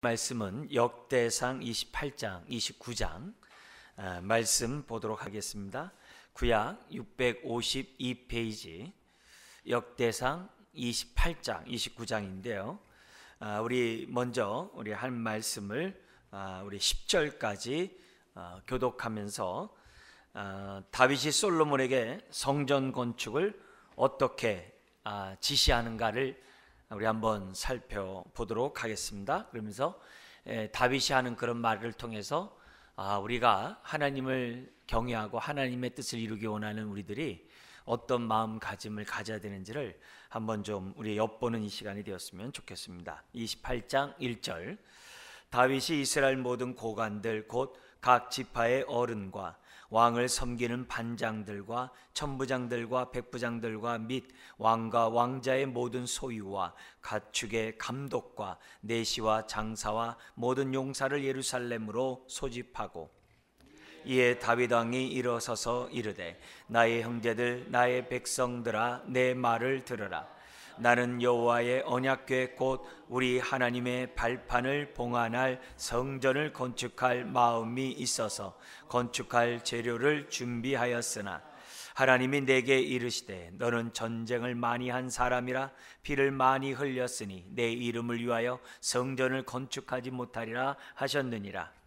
말씀은 역대상 28장, 29장 말씀 보도록 하겠습니다. 구약 652페이지 역대상 28장, 29장인데요. 우리 먼저 우리 한 말씀을 우리 10절까지 교독하면서 다윗이 솔로몬에게 성전 건축을 어떻게 지시하는가를 우리 한번 살펴보도록 하겠습니다. 그러면서 다윗이 하는 그런 말을 통해서 우리가 하나님을 경외하고 하나님의 뜻을 이루기 원하는 우리들이 어떤 마음가짐을 가져야 되는지를 한번 좀 우리 엿보는 이 시간이 되었으면 좋겠습니다. 28장 1절 다윗이 이스라엘 모든 고관들 곧 각 지파의 어른과 왕을 섬기는 반장들과 천부장들과 백부장들과 및 왕과 왕자의 모든 소유와 가축의 감독과 내시와 장사와 모든 용사를 예루살렘으로 소집하고 이에 다윗 왕이 일어서서 이르되 나의 형제들 나의 백성들아 내 말을 들으라. 나는 여호와의 언약궤 곧 우리 하나님의 발판을 봉안할 성전을 건축할 마음이 있어서 건축할 재료를 준비하였으나 하나님이 내게 이르시되 너는 전쟁을 많이 한 사람이라 피를 많이 흘렸으니 내 이름을 위하여 성전을 건축하지 못하리라 하셨느니라.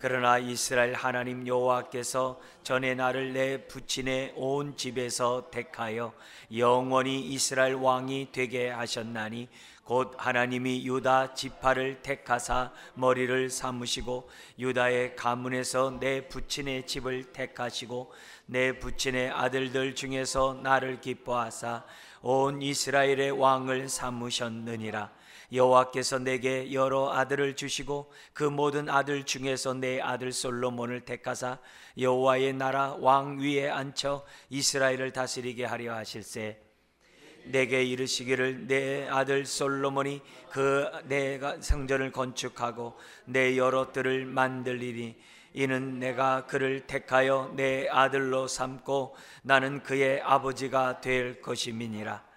그러나 이스라엘 하나님 여호와께서 전에 나를 내 부친의 온 집에서 택하여 영원히 이스라엘 왕이 되게 하셨나니 곧 하나님이 유다 지파를 택하사 머리를 삼으시고 유다의 가문에서 내 부친의 집을 택하시고 내 부친의 아들들 중에서 나를 기뻐하사 온 이스라엘의 왕을 삼으셨느니라. 여호와께서 내게 여러 아들을 주시고 그 모든 아들 중에서 내 아들 솔로몬을 택하사 여호와의 나라 왕 위에 앉혀 이스라엘을 다스리게 하려 하실세. 내게 이르시기를 내 아들 솔로몬이 내가 성전을 건축하고 내 여러 뜰을 만들리니 이는 내가 그를 택하여 내 아들로 삼고 나는 그의 아버지가 될 것임이니라.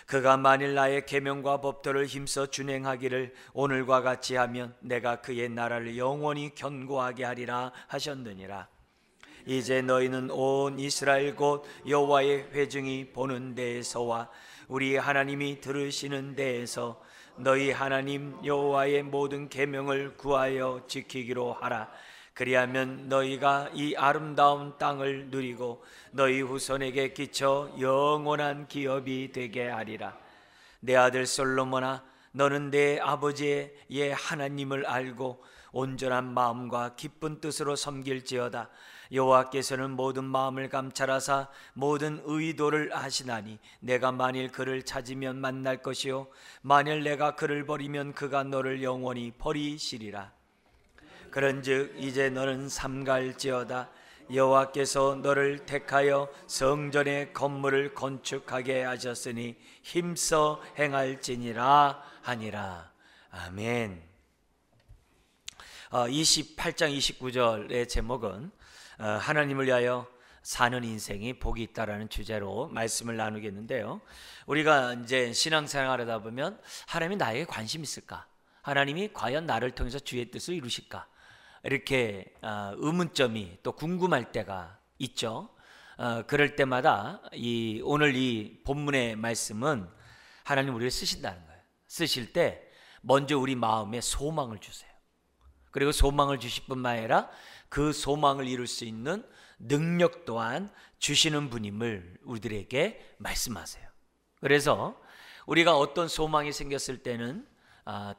그가 만일 나의 계명과 법도를 힘써 준행하기를 오늘과 같이 하면 내가 그의 나라를 영원히 견고하게 하리라 하셨느니라. 이제 너희는 온 이스라엘 곧 여호와의 회중이 보는 데에서와 우리 하나님이 들으시는 데에서 너희 하나님 여호와의 모든 계명을 구하여 지키기로 하라. 그리하면 너희가 이 아름다운 땅을 누리고 너희 후손에게 끼쳐 영원한 기업이 되게 하리라. 내 아들 솔로몬아, 너는 내 아버지의 하나님을 알고 온전한 마음과 기쁜 뜻으로 섬길지어다. 여호와께서는 모든 마음을 감찰하사 모든 의도를 아시나니 내가 만일 그를 찾으면 만날 것이요 만일 내가 그를 버리면 그가 너를 영원히 버리시리라. 그런즉 이제 너는 삼갈지어다. 여호와께서 너를 택하여 성전의 건물을 건축하게 하셨으니 힘써 행할지니라 하니라. 아멘. 28장 29절의 제목은 하나님을 위하여 사는 인생이 복이 있다라는 주제로 말씀을 나누겠는데요. 우리가 이제 신앙생활을 하다 보면 하나님이 나에게 관심 있을까? 하나님이 과연 나를 통해서 주의 뜻을 이루실까? 이렇게 의문점이 또 궁금할 때가 있죠. 그럴 때마다 오늘 이 본문의 말씀은 하나님 우리를 쓰신다는 거예요. 쓰실 때 먼저 우리 마음에 소망을 주세요. 그리고 소망을 주실 뿐만 아니라 그 소망을 이룰 수 있는 능력 또한 주시는 분임을 우리들에게 말씀하세요. 그래서 우리가 어떤 소망이 생겼을 때는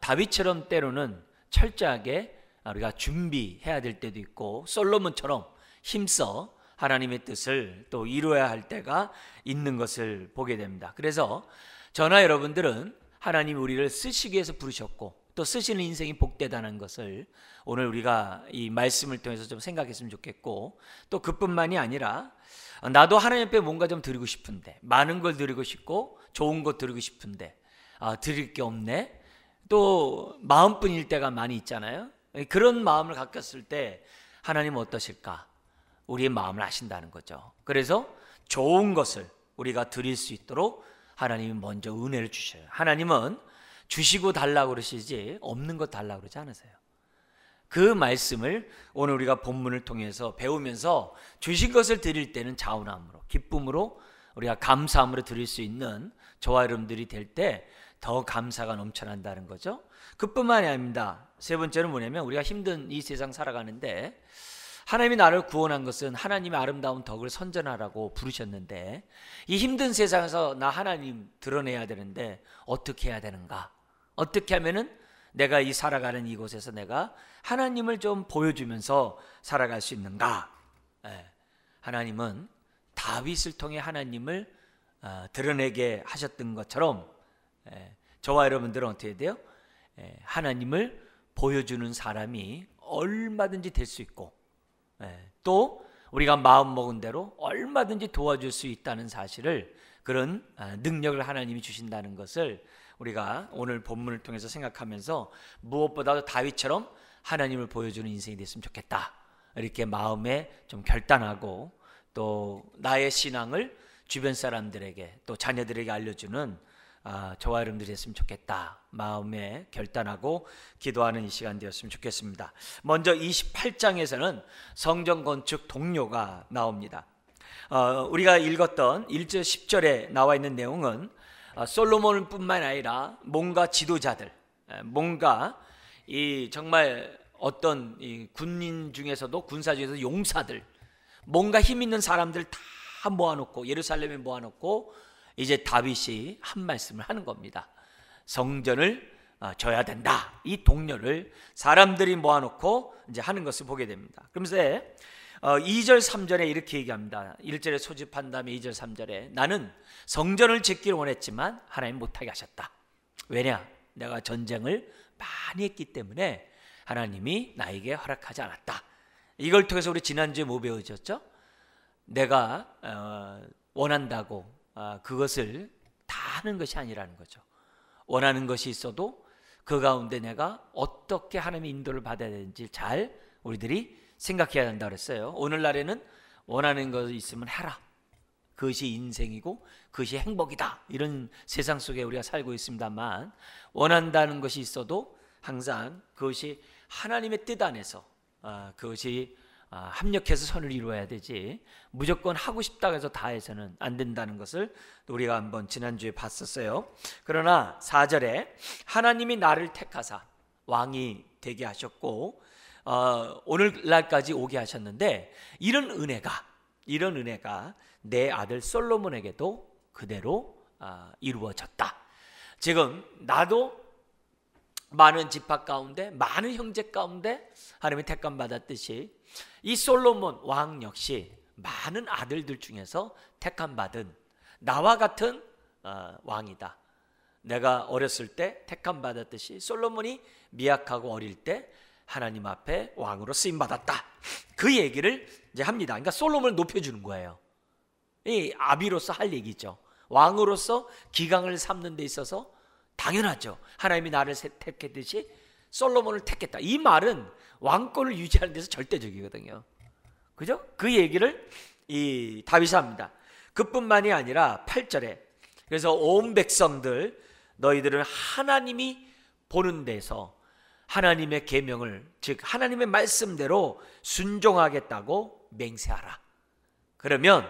다윗처럼 때로는 철저하게 우리가 준비해야 될 때도 있고 솔로몬처럼 힘써 하나님의 뜻을 또 이루어야 할 때가 있는 것을 보게 됩니다. 그래서 저나 여러분들은 하나님이 우리를 쓰시기 위해서 부르셨고 또 쓰시는 인생이 복되다는 것을 오늘 우리가 이 말씀을 통해서 좀 생각했으면 좋겠고 또 그뿐만이 아니라 나도 하나님 앞에 뭔가 좀 드리고 싶은데 많은 걸 드리고 싶고 좋은 것 드리고 싶은데 드릴 게 없네. 또 마음뿐일 때가 많이 있잖아요. 그런 마음을 갖겼을 때 하나님은 어떠실까? 우리의 마음을 아신다는 거죠. 그래서 좋은 것을 우리가 드릴 수 있도록 하나님이 먼저 은혜를 주셔요. 하나님은 주시고 달라고 그러시지 없는 것 달라고 그러지 않으세요. 그 말씀을 오늘 우리가 본문을 통해서 배우면서 주신 것을 드릴 때는 자원함으로, 기쁨으로, 우리가 감사함으로 드릴 수 있는 저와 여러분들이 될 때 더 감사가 넘쳐난다는 거죠. 그뿐만이 아닙니다. 세 번째는 뭐냐면, 우리가 힘든 이 세상 살아가는데 하나님이 나를 구원한 것은 하나님의 아름다운 덕을 선전하라고 부르셨는데, 이 힘든 세상에서 나 하나님 드러내야 되는데 어떻게 해야 되는가? 어떻게 하면은 내가 이 살아가는 이곳에서 내가 하나님을 좀 보여주면서 살아갈 수 있는가? 하나님은 다윗을 통해 하나님을 드러내게 하셨던 것처럼 저와 여러분들은 어떻게 돼요? 하나님을 보여주는 사람이 얼마든지 될 수 있고, 또 우리가 마음 먹은 대로 얼마든지 도와줄 수 있다는 사실을, 그런 능력을 하나님이 주신다는 것을 우리가 오늘 본문을 통해서 생각하면서 무엇보다도 다윗처럼 하나님을 보여주는 인생이 됐으면 좋겠다, 이렇게 마음에 좀 결단하고, 또 나의 신앙을 주변 사람들에게 또 자녀들에게 알려주는 저와 여러분들이 했으면 좋겠다, 마음에 결단하고 기도하는 이 시간 되었으면 좋겠습니다. 먼저 28장에서는 성전 건축 동료가 나옵니다. 우리가 읽었던 1절 10절에 나와 있는 내용은 솔로몬 뿐만 아니라 뭔가 지도자들, 뭔가 이 정말 어떤 이 군인 중에서도, 군사 중에서 용사들, 뭔가 힘 있는 사람들 다 모아놓고, 예루살렘에 모아놓고 이제 다윗이 한 말씀을 하는 겁니다. 성전을 져야 된다. 이 동료를 사람들이 모아놓고 이제 하는 것을 보게 됩니다. 그러면서 2절 3절에 이렇게 얘기합니다. 1절에 소집한 다음에 2절 3절에 나는 성전을 짓기를 원했지만 하나님 못하게 하셨다. 왜냐? 내가 전쟁을 많이 했기 때문에 하나님이 나에게 허락하지 않았다. 이걸 통해서 우리 지난주에 뭐 배우셨죠? 내가 원한다고 그것을 다 하는 것이 아니라는 거죠. 원하는 것이 있어도 그 가운데 내가 어떻게 하나님의 인도를 받아야 되는지 잘 우리들이 생각해야 한다 그랬어요. 오늘날에는 원하는 것이 있으면 해라, 그것이 인생이고 그것이 행복이다, 이런 세상 속에 우리가 살고 있습니다만, 원한다는 것이 있어도 항상 그것이 하나님의 뜻 안에서 그것이 합력해서 선을 이루어야 되지, 무조건 하고 싶다고 해서 다 해서는 안 된다는 것을 우리가 한번 지난주에 봤었어요. 그러나 4절에 하나님이 나를 택하사 왕이 되게 하셨고 오늘날까지 오게 하셨는데, 이런 은혜가 내 아들 솔로몬에게도 그대로 이루어졌다. 지금 나도 많은 지파 가운데, 많은 형제 가운데 하나님의 택감 받았듯이 이 솔로몬 왕 역시 많은 아들들 중에서 택감 받은 나와 같은 왕이다. 내가 어렸을 때 택감 받았듯이 솔로몬이 미약하고 어릴 때 하나님 앞에 왕으로 쓰임 받았다. 그 얘기를 이제 합니다. 그러니까 솔로몬을 높여주는 거예요. 이 아비로서 할 얘기죠. 왕으로서 기강을 삼는 데 있어서 당연하죠. 하나님이 나를 택했듯이 솔로몬을 택했다. 이 말은 왕권을 유지하는 데서 절대적이거든요. 그죠? 그 얘기를 이 다윗이 합니다. 그뿐만이 아니라 8절에 그래서 온 백성들 너희들은 하나님이 보는 데서 하나님의 계명을, 즉 하나님의 말씀대로 순종하겠다고 맹세하라. 그러면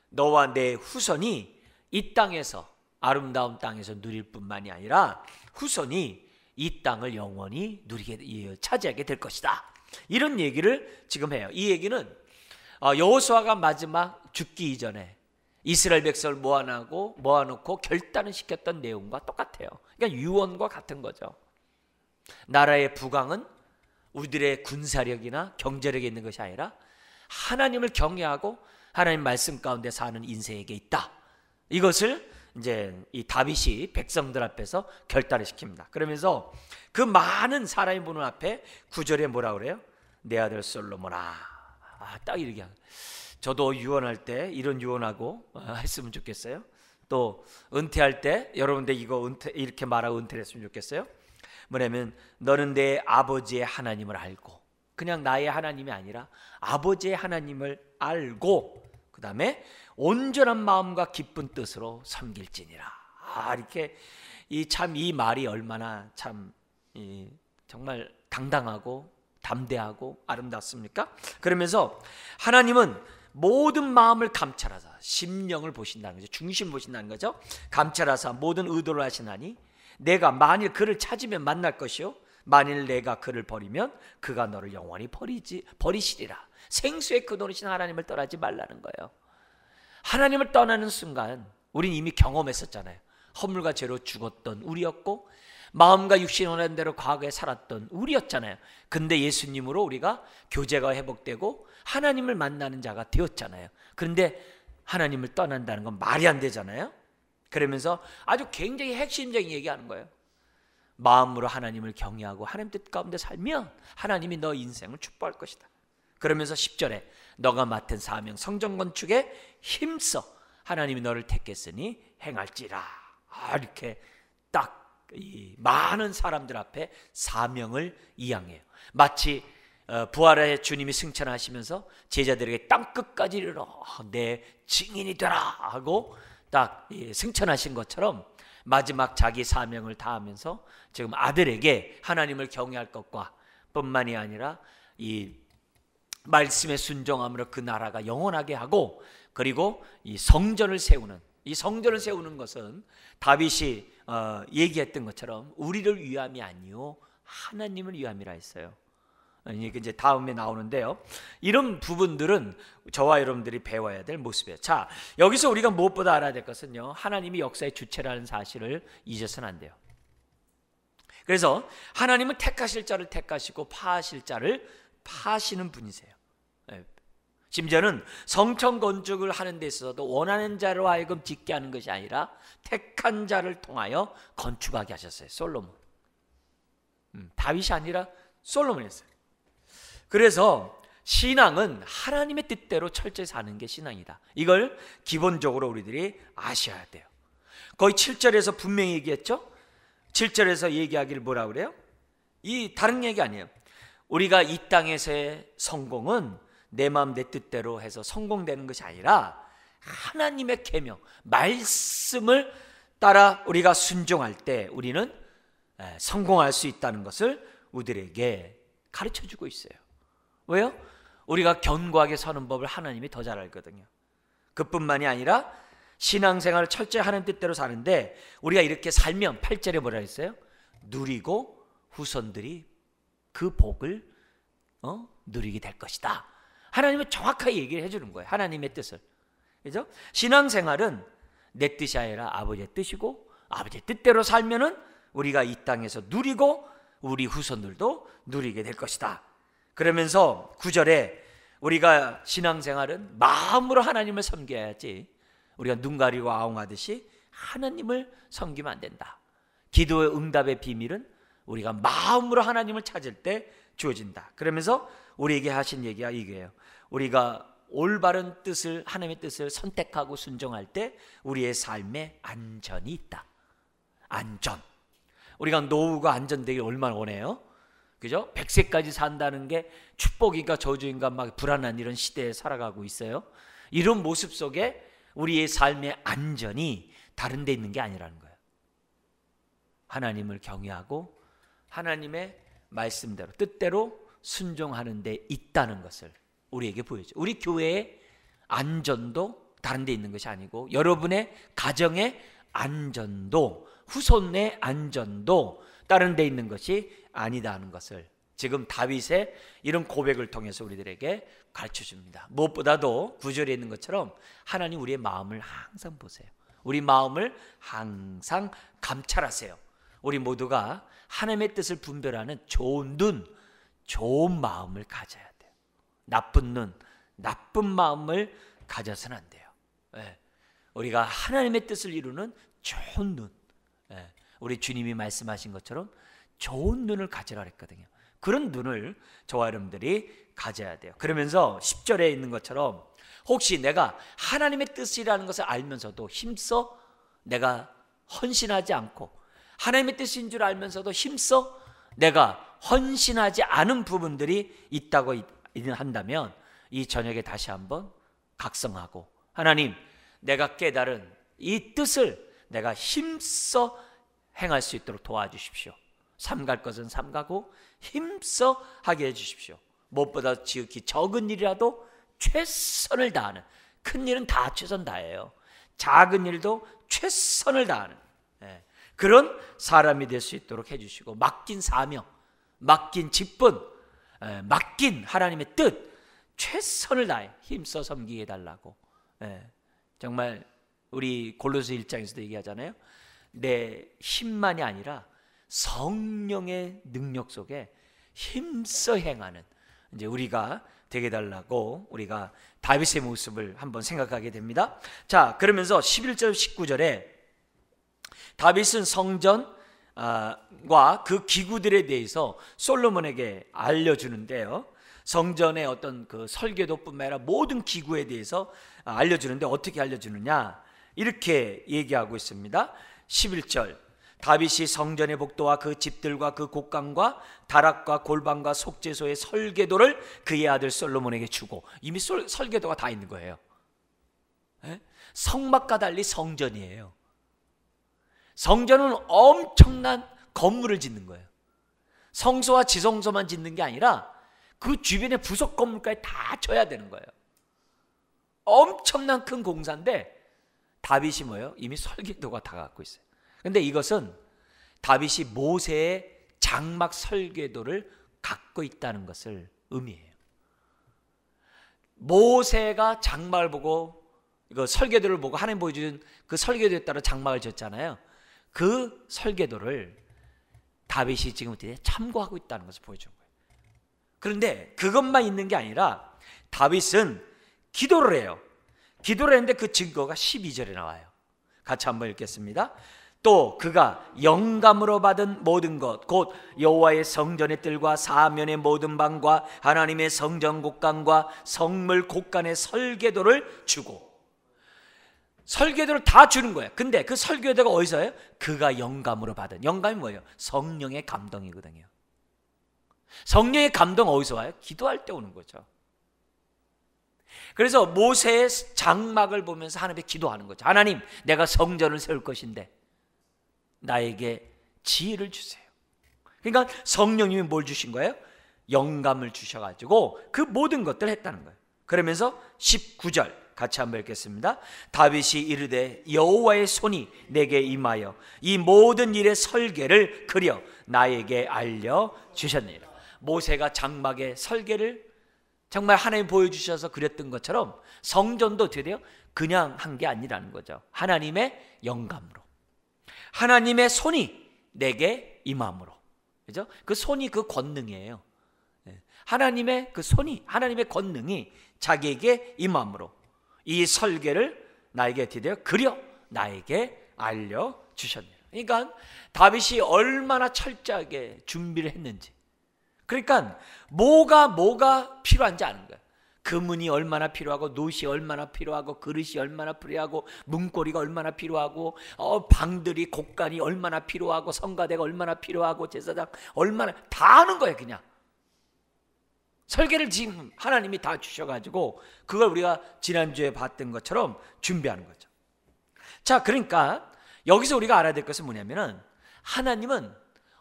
너와 내 후손이 이 땅에서, 아름다운 땅에서 누릴 뿐만이 아니라 후손이 이 땅을 영원히 누리게, 차지하게 될 것이다. 이런 얘기를 지금 해요. 이 얘기는 여호수아가 마지막 죽기 이전에 이스라엘 백성을 모아놓고 결단을 시켰던 내용과 똑같아요. 그러니까 유언과 같은 거죠. 나라의 부강은 우리들의 군사력이나 경제력에 있는 것이 아니라 하나님을 경외하고 하나님 말씀 가운데 사는 인생에게 있다. 이것을 이제 이 다윗이 백성들 앞에서 결단을 시킵니다. 그러면서 그 많은 사람이 보는 앞에 9절에 뭐라 그래요? 내 아들 솔로몬아. 딱 이렇게. 저도 유언할 때 이런 유언하고 했으면 좋겠어요. 또 은퇴할 때 여러분들 이거 이렇게 말하고 은퇴를 했으면 좋겠어요. 뭐냐면 너는 내 아버지의 하나님을 알고, 그냥 나의 하나님이 아니라 아버지의 하나님을 알고, 그 다음에 온전한 마음과 기쁜 뜻으로 섬길지니라. 이렇게 이 말이 얼마나 정말 당당하고 담대하고 아름답습니까? 그러면서 하나님은 모든 마음을 감찰하사 심령을 보신다는 거죠. 중심 보신다는 거죠. 감찰하사 모든 의도를 하시나니 내가 만일 그를 찾으면 만날 것이요 만일 내가 그를 버리면 그가 너를 영원히 버리시리라. 생수의 근원이신 하나님을 떠나지 말라는 거예요. 하나님을 떠나는 순간 우린 이미 경험했었잖아요. 허물과 죄로 죽었던 우리였고 마음과 육신이 원하는 대로 과거에 살았던 우리였잖아요. 근데 예수님으로 우리가 교제가 회복되고 하나님을 만나는 자가 되었잖아요. 그런데 하나님을 떠난다는 건 말이 안 되잖아요. 그러면서 아주 굉장히 핵심적인 얘기하는 거예요. 마음으로 하나님을 경외하고 하나님 뜻 가운데 살면 하나님이 너 인생을 축복할 것이다. 그러면서 10절에 너가 맡은 사명 성전 건축에 힘써 하나님이 너를 택했으니 행할지라. 이렇게 딱 이 많은 사람들 앞에 사명을 이양해요. 마치 부활의 주님이 승천하시면서 제자들에게 땅끝까지 이르러 내 증인이 되라 하고 딱 승천하신 것처럼 마지막 자기 사명을 다하면서 지금 아들에게 하나님을 경외할 것과 뿐만이 아니라 이 말씀에 순종함으로 그 나라가 영원하게 하고 그리고 이 성전을 세우는 것은 다윗이 얘기했던 것처럼 우리를 위함이 아니요 하나님을 위함이라 했어요. 이게 이제 다음에 나오는데요. 이런 부분들은 저와 여러분들이 배워야 될 모습이에요. 자, 여기서 우리가 무엇보다 알아야 될 것은요, 하나님이 역사의 주체라는 사실을 잊어서는 안 돼요. 그래서 하나님은 택하실 자를 택하시고 파하실 자를 파시는 분이세요. 심지어는 성전 건축을 하는 데 있어서도 원하는 자로 하여금 짓게 하는 것이 아니라 택한 자를 통하여 건축하게 하셨어요. 솔로몬. 다윗이 아니라 솔로몬이 했어요. 그래서 신앙은 하나님의 뜻대로 철저히 사는 게 신앙이다. 이걸 기본적으로 우리들이 아셔야 돼요. 거의 7절에서 분명히 얘기했죠. 7절에서 얘기하기를 뭐라 그래요? 이 다른 얘기 아니에요. 우리가 이 땅에서의 성공은 내 마음 내 뜻대로 해서 성공되는 것이 아니라 하나님의 계명, 말씀을 따라 우리가 순종할 때 우리는 성공할 수 있다는 것을 우리들에게 가르쳐주고 있어요. 왜요? 우리가 견고하게 서는 법을 하나님이 더 잘 알거든요. 그뿐만이 아니라 신앙생활을 철저히 하나님 뜻대로 사는데 우리가 이렇게 살면 8절에 뭐라 했어요? 누리고 후손들이 그 복을 누리게 될 것이다. 하나님은 정확하게 얘기를 해주는 거예요. 하나님의 뜻을. 그죠? 신앙생활은 내 뜻이 아니라 아버지의 뜻이고 아버지의 뜻대로 살면은 우리가 이 땅에서 누리고 우리 후손들도 누리게 될 것이다. 그러면서 9절에 우리가 신앙생활은 마음으로 하나님을 섬겨야지 우리가 눈 가리고 아웅하듯이 하나님을 섬기면 안 된다. 기도의 응답의 비밀은 우리가 마음으로 하나님을 찾을 때 주어진다. 그러면서 우리에게 하신 얘기가 이거예요. 우리가 올바른 뜻을 하나님의 뜻을 선택하고 순종할 때 우리의 삶에 안전이 있다. 안전. 우리가 노후가 안전되길 얼마나 원해요? 그죠? 100세까지 산다는 게 축복인가 저주인가 막 불안한 이런 시대에 살아가고 있어요. 이런 모습 속에 우리의 삶의 안전이 다른 데 있는 게 아니라는 거예요. 하나님을 경외하고 하나님의 말씀대로 뜻대로 순종하는 데 있다는 것을 우리에게 보여줘. 우리 교회의 안전도 다른 데 있는 것이 아니고 여러분의 가정의 안전도 후손의 안전도 다른 데 있는 것이 아니다 하는 것을 지금 다윗의 이런 고백을 통해서 우리들에게 가르쳐 줍니다. 무엇보다도 9절에 있는 것처럼 하나님 우리의 마음을 항상 보세요. 우리 마음을 항상 감찰하세요. 우리 모두가 하나님의 뜻을 분별하는 좋은 눈, 좋은 마음을 가져야 돼요. 나쁜 눈, 나쁜 마음을 가져서는 안 돼요. 우리가 하나님의 뜻을 이루는 좋은 눈, 우리 주님이 말씀하신 것처럼 좋은 눈을 가지라 그랬거든요. 그런 눈을 저와 여러분들이 가져야 돼요. 그러면서 10절에 있는 것처럼 혹시 내가 하나님의 뜻이라는 것을 알면서도 힘써 내가 헌신하지 않고 하나님의 뜻인 줄 알면서도 힘써 내가 헌신하지 않은 부분들이 있다고 한다면 이 저녁에 다시 한번 각성하고 하나님 내가 깨달은 이 뜻을 내가 힘써 행할 수 있도록 도와주십시오. 삼갈 것은 삼가고 힘써 하게 해주십시오. 무엇보다 지극히 적은 일이라도 최선을 다하는, 큰 일은 다 최선 다해요. 작은 일도 최선을 다하는 그런 사람이 될 수 있도록 해주시고, 맡긴 사명, 맡긴 직분, 맡긴 하나님의 뜻 최선을 다해 힘써 섬기게 해달라고. 정말 우리 골로새 1장에서도 얘기하잖아요. 내 힘만이 아니라 성령의 능력 속에 힘써 행하는 이제 우리가 되게 달라고, 우리가 다윗의 모습을 한번 생각하게 됩니다. 자, 그러면서 11절 19절에 다윗은 성전과 그 기구들에 대해서 솔로몬에게 알려주는데요. 성전의 어떤 그 설계도뿐만 아니라 모든 기구에 대해서 알려주는데, 어떻게 알려주느냐, 이렇게 얘기하고 있습니다. 11절, 다윗이 성전의 복도와 그 집들과 그 곡간과 다락과 골방과 속죄소의 설계도를 그의 아들 솔로몬에게 주고, 이미 설계도가 다 있는 거예요. 성막과 달리 성전이에요. 성전은 엄청난 건물을 짓는 거예요. 성소와 지성소만 짓는 게 아니라 그 주변에 부속 건물까지 다 져야 되는 거예요. 엄청난 큰 공사인데 다윗이 뭐예요? 이미 설계도가 다 갖고 있어요. 근데 이것은 다윗이 모세의 장막 설계도를 갖고 있다는 것을 의미해요. 모세가 장막을 보고, 이거 설계도를 보고 하나님 보여준 그 설계도에 따라 장막을 졌잖아요. 그 설계도를 다윗이 지금 참고하고 있다는 것을 보여준 거예요. 그런데 그것만 있는 게 아니라 다윗은 기도를 해요. 기도를 했는데 그 증거가 12절에 나와요. 같이 한번 읽겠습니다. 또 그가 영감으로 받은 모든 것, 곧 여호와의 성전의 뜰과 사면의 모든 방과 하나님의 성전 곡간과 성물 곡간의 설계도를 주고, 설계도를 다 주는 거예요. 근데 그 설계도가 어디서예요? 그가 영감으로 받은, 영감이 뭐예요? 성령의 감동이거든요. 성령의 감동 어디서 와요? 기도할 때 오는 거죠. 그래서 모세의 장막을 보면서 하나님께 기도하는 거죠. 하나님, 내가 성전을 세울 것인데 나에게 지혜를 주세요. 그러니까 성령님이 뭘 주신 거예요? 영감을 주셔가지고 그 모든 것들을 했다는 거예요. 그러면서 19절 같이 한번 읽겠습니다. 다윗이 이르되 여호와의 손이 내게 임하여 이 모든 일의 설계를 그려 나에게 알려주셨느니라. 모세가 장막의 설계를 정말 하나님 보여주셔서 그렸던 것처럼 성전도 어떻게 돼요? 그냥 한 게 아니라는 거죠. 하나님의 영감으로, 하나님의 손이 내게 임함으로. 그죠? 그 손이 그 권능이에요. 하나님의 그 손이, 하나님의 권능이 자기에게 임함으로 이 설계를 나에게 어떻게 돼요? 그려 나에게 알려주셨네요. 그러니까 다윗이 얼마나 철저하게 준비를 했는지, 그러니까 뭐가 필요한지 아는 거예요. 금은이 얼마나 필요하고, 놋이 얼마나 필요하고, 그릇이 얼마나 필요하고, 문고리가 얼마나 필요하고, 방들이, 곡간이 얼마나 필요하고, 성가대가 얼마나 필요하고, 제사장 얼마나, 다 아는 거예요. 그냥 설계를 지금 하나님이 다 주셔가지고 그걸 우리가 지난주에 봤던 것처럼 준비하는 거죠. 자, 그러니까 여기서 우리가 알아야 될 것은 뭐냐면은, 하나님은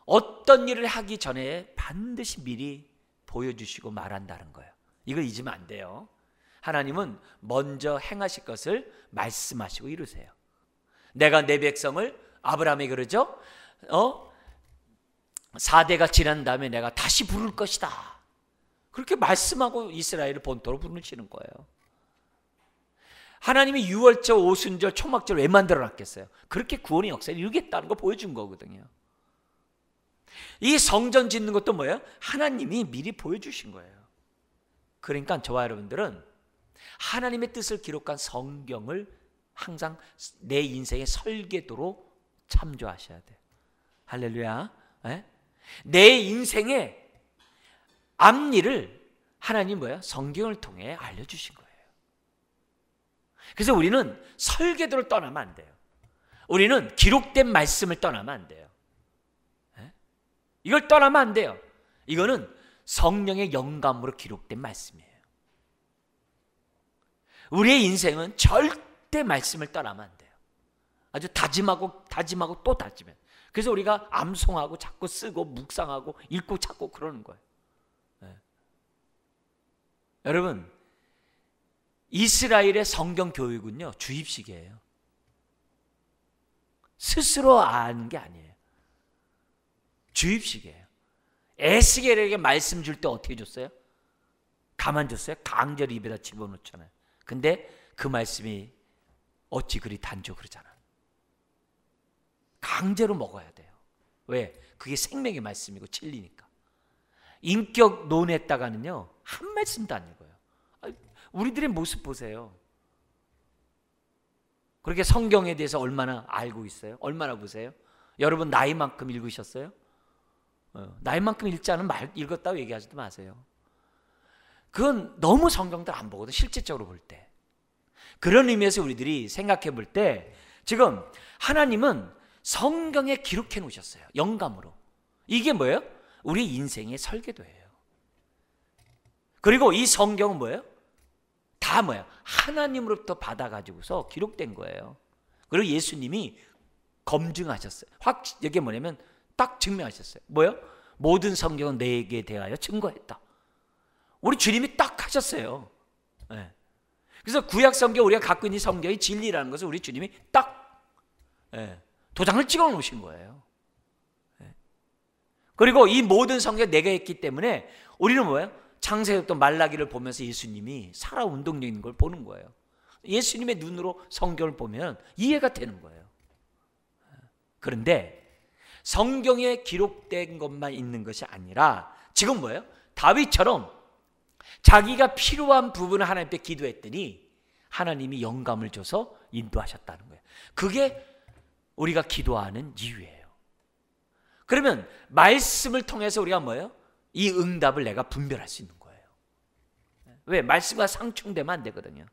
어떤 일을 하기 전에 반드시 미리 보여주시고 말한다는 거예요. 이걸 잊으면 안 돼요. 하나님은 먼저 행하실 것을 말씀하시고 이루세요. 내가 내 백성을, 아브라함이 그러죠, 4대가 지난 다음에 내가 다시 부를 것이다, 그렇게 말씀하고 이스라엘을 본토로 부르시는 거예요. 하나님이 유월절, 오순절, 초막절 왜 만들어 놨겠어요? 그렇게 구원의 역사를 이루겠다는 거 보여준 거거든요. 이 성전 짓는 것도 뭐예요? 하나님이 미리 보여주신 거예요. 그러니까 저와 여러분들은 하나님의 뜻을 기록한 성경을 항상 내 인생의 설계도로 참조하셔야 돼요. 할렐루야. 내 인생의 앞일을 하나님 뭐예요? 성경을 통해 알려주신 거예요. 그래서 우리는 설계도를 떠나면 안 돼요. 우리는 기록된 말씀을 떠나면 안 돼요. 이걸 떠나면 안 돼요. 이거는 성령의 영감으로 기록된 말씀이에요. 우리의 인생은 절대 말씀을 떠나면 안 돼요. 아주 다짐하고 또 다짐해요. 그래서 우리가 암송하고 자꾸 쓰고 묵상하고 읽고 찾고 그러는 거예요. 네. 여러분, 이스라엘의 성경 교육은요, 주입식이에요. 스스로 아는 게 아니에요. 주입식이에요. 에스겔에게 말씀 줄 때 어떻게 줬어요? 가만 줬어요? 강제로 입에다 집어넣잖아요. 근데 그 말씀이 어찌 그리 단죠 그러잖아. 강제로 먹어야 돼요. 왜? 그게 생명의 말씀이고 진리니까. 인격 논했다가는요, 한 말씀도 안 읽어요. 우리들의 모습 보세요. 그렇게 성경에 대해서 얼마나 알고 있어요? 얼마나 보세요? 여러분 나이만큼 읽으셨어요? 나이만큼 읽지 않으면 읽었다고 얘기하지도 마세요. 그건 너무 성경들 안 보거든, 실질적으로 볼 때. 그런 의미에서 우리들이 생각해 볼 때 지금 하나님은 성경에 기록해 놓으셨어요. 영감으로. 이게 뭐예요? 우리 인생의 설계도예요. 그리고 이 성경은 뭐예요? 다 뭐예요? 하나님으로부터 받아가지고서 기록된 거예요. 그리고 예수님이 검증하셨어요. 이게 뭐냐면 딱 증명하셨어요. 뭐예요? 모든 성경은 내게 대하여 증거했다. 우리 주님이 딱 하셨어요. 네. 그래서 구약 성경, 우리가 갖고 있는 성경이 진리라는 것을 우리 주님이 딱 도장을 찍어 놓으신 거예요. 네. 그리고 이 모든 성경 내가 했기 때문에 우리는 뭐예요? 창세기부터 말라기를 보면서 예수님이 살아 운동적인 걸 보는 거예요. 예수님의 눈으로 성경을 보면 이해가 되는 거예요. 그런데 성경에 기록된 것만 있는 것이 아니라 지금 뭐예요? 다윗처럼 자기가 필요한 부분을 하나님께 기도했더니 하나님이 영감을 줘서 인도하셨다는 거예요. 그게 우리가 기도하는 이유예요. 그러면 말씀을 통해서 우리가 뭐예요? 이 응답을 내가 분별할 수 있는 거예요. 왜? 말씀과 상충되면 안 되거든요.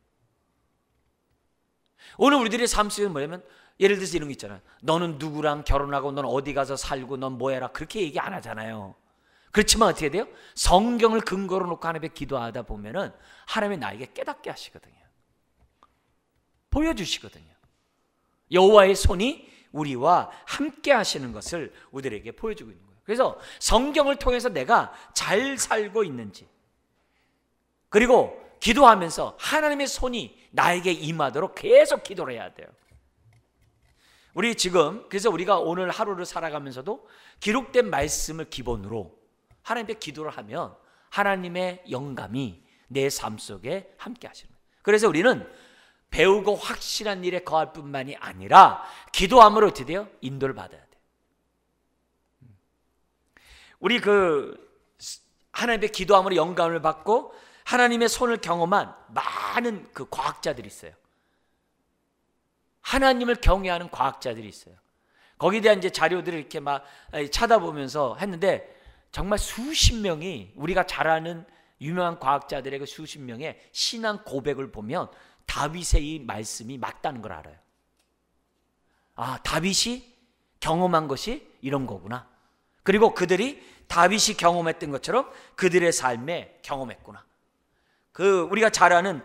오늘 우리들의 삶 속에 뭐냐면 예를 들어서 이런 거 있잖아요. 너는 누구랑 결혼하고 넌 어디 가서 살고 넌 뭐 해라, 그렇게 얘기 안 하잖아요. 그렇지만 어떻게 돼요? 성경을 근거로 놓고 하나님께 기도하다 보면은 하나님이 나에게 깨닫게 하시거든요. 보여주시거든요. 여호와의 손이 우리와 함께 하시는 것을 우리들에게 보여주고 있는 거예요. 그래서 성경을 통해서 내가 잘 살고 있는지, 그리고 기도하면서 하나님의 손이 나에게 임하도록 계속 기도를 해야 돼요. 우리 지금 그래서 우리가 오늘 하루를 살아가면서도 기록된 말씀을 기본으로 하나님께 기도를 하면 하나님의 영감이 내 삶 속에 함께 하시는 거예요. 그래서 우리는 배우고 확실한 일에 거할 뿐만이 아니라 기도함으로 어떻게 돼요? 인도를 받아야 돼요. 우리 하나님의 기도함으로 영감을 받고 하나님의 손을 경험한 많은 그 과학자들이 있어요. 하나님을 경외하는 과학자들이 있어요. 거기에 대한 이제 자료들을 이렇게 막 찾아보면서 했는데 정말 수십 명이, 우리가 잘 아는 유명한 과학자들의 그 수십 명의 신앙 고백을 보면 다윗의 이 말씀이 맞다는 걸 알아요. 아, 다윗이 경험한 것이 이런 거구나. 그리고 그들이 다윗이 경험했던 것처럼 그들의 삶에 경험했구나. 우리가 잘 아는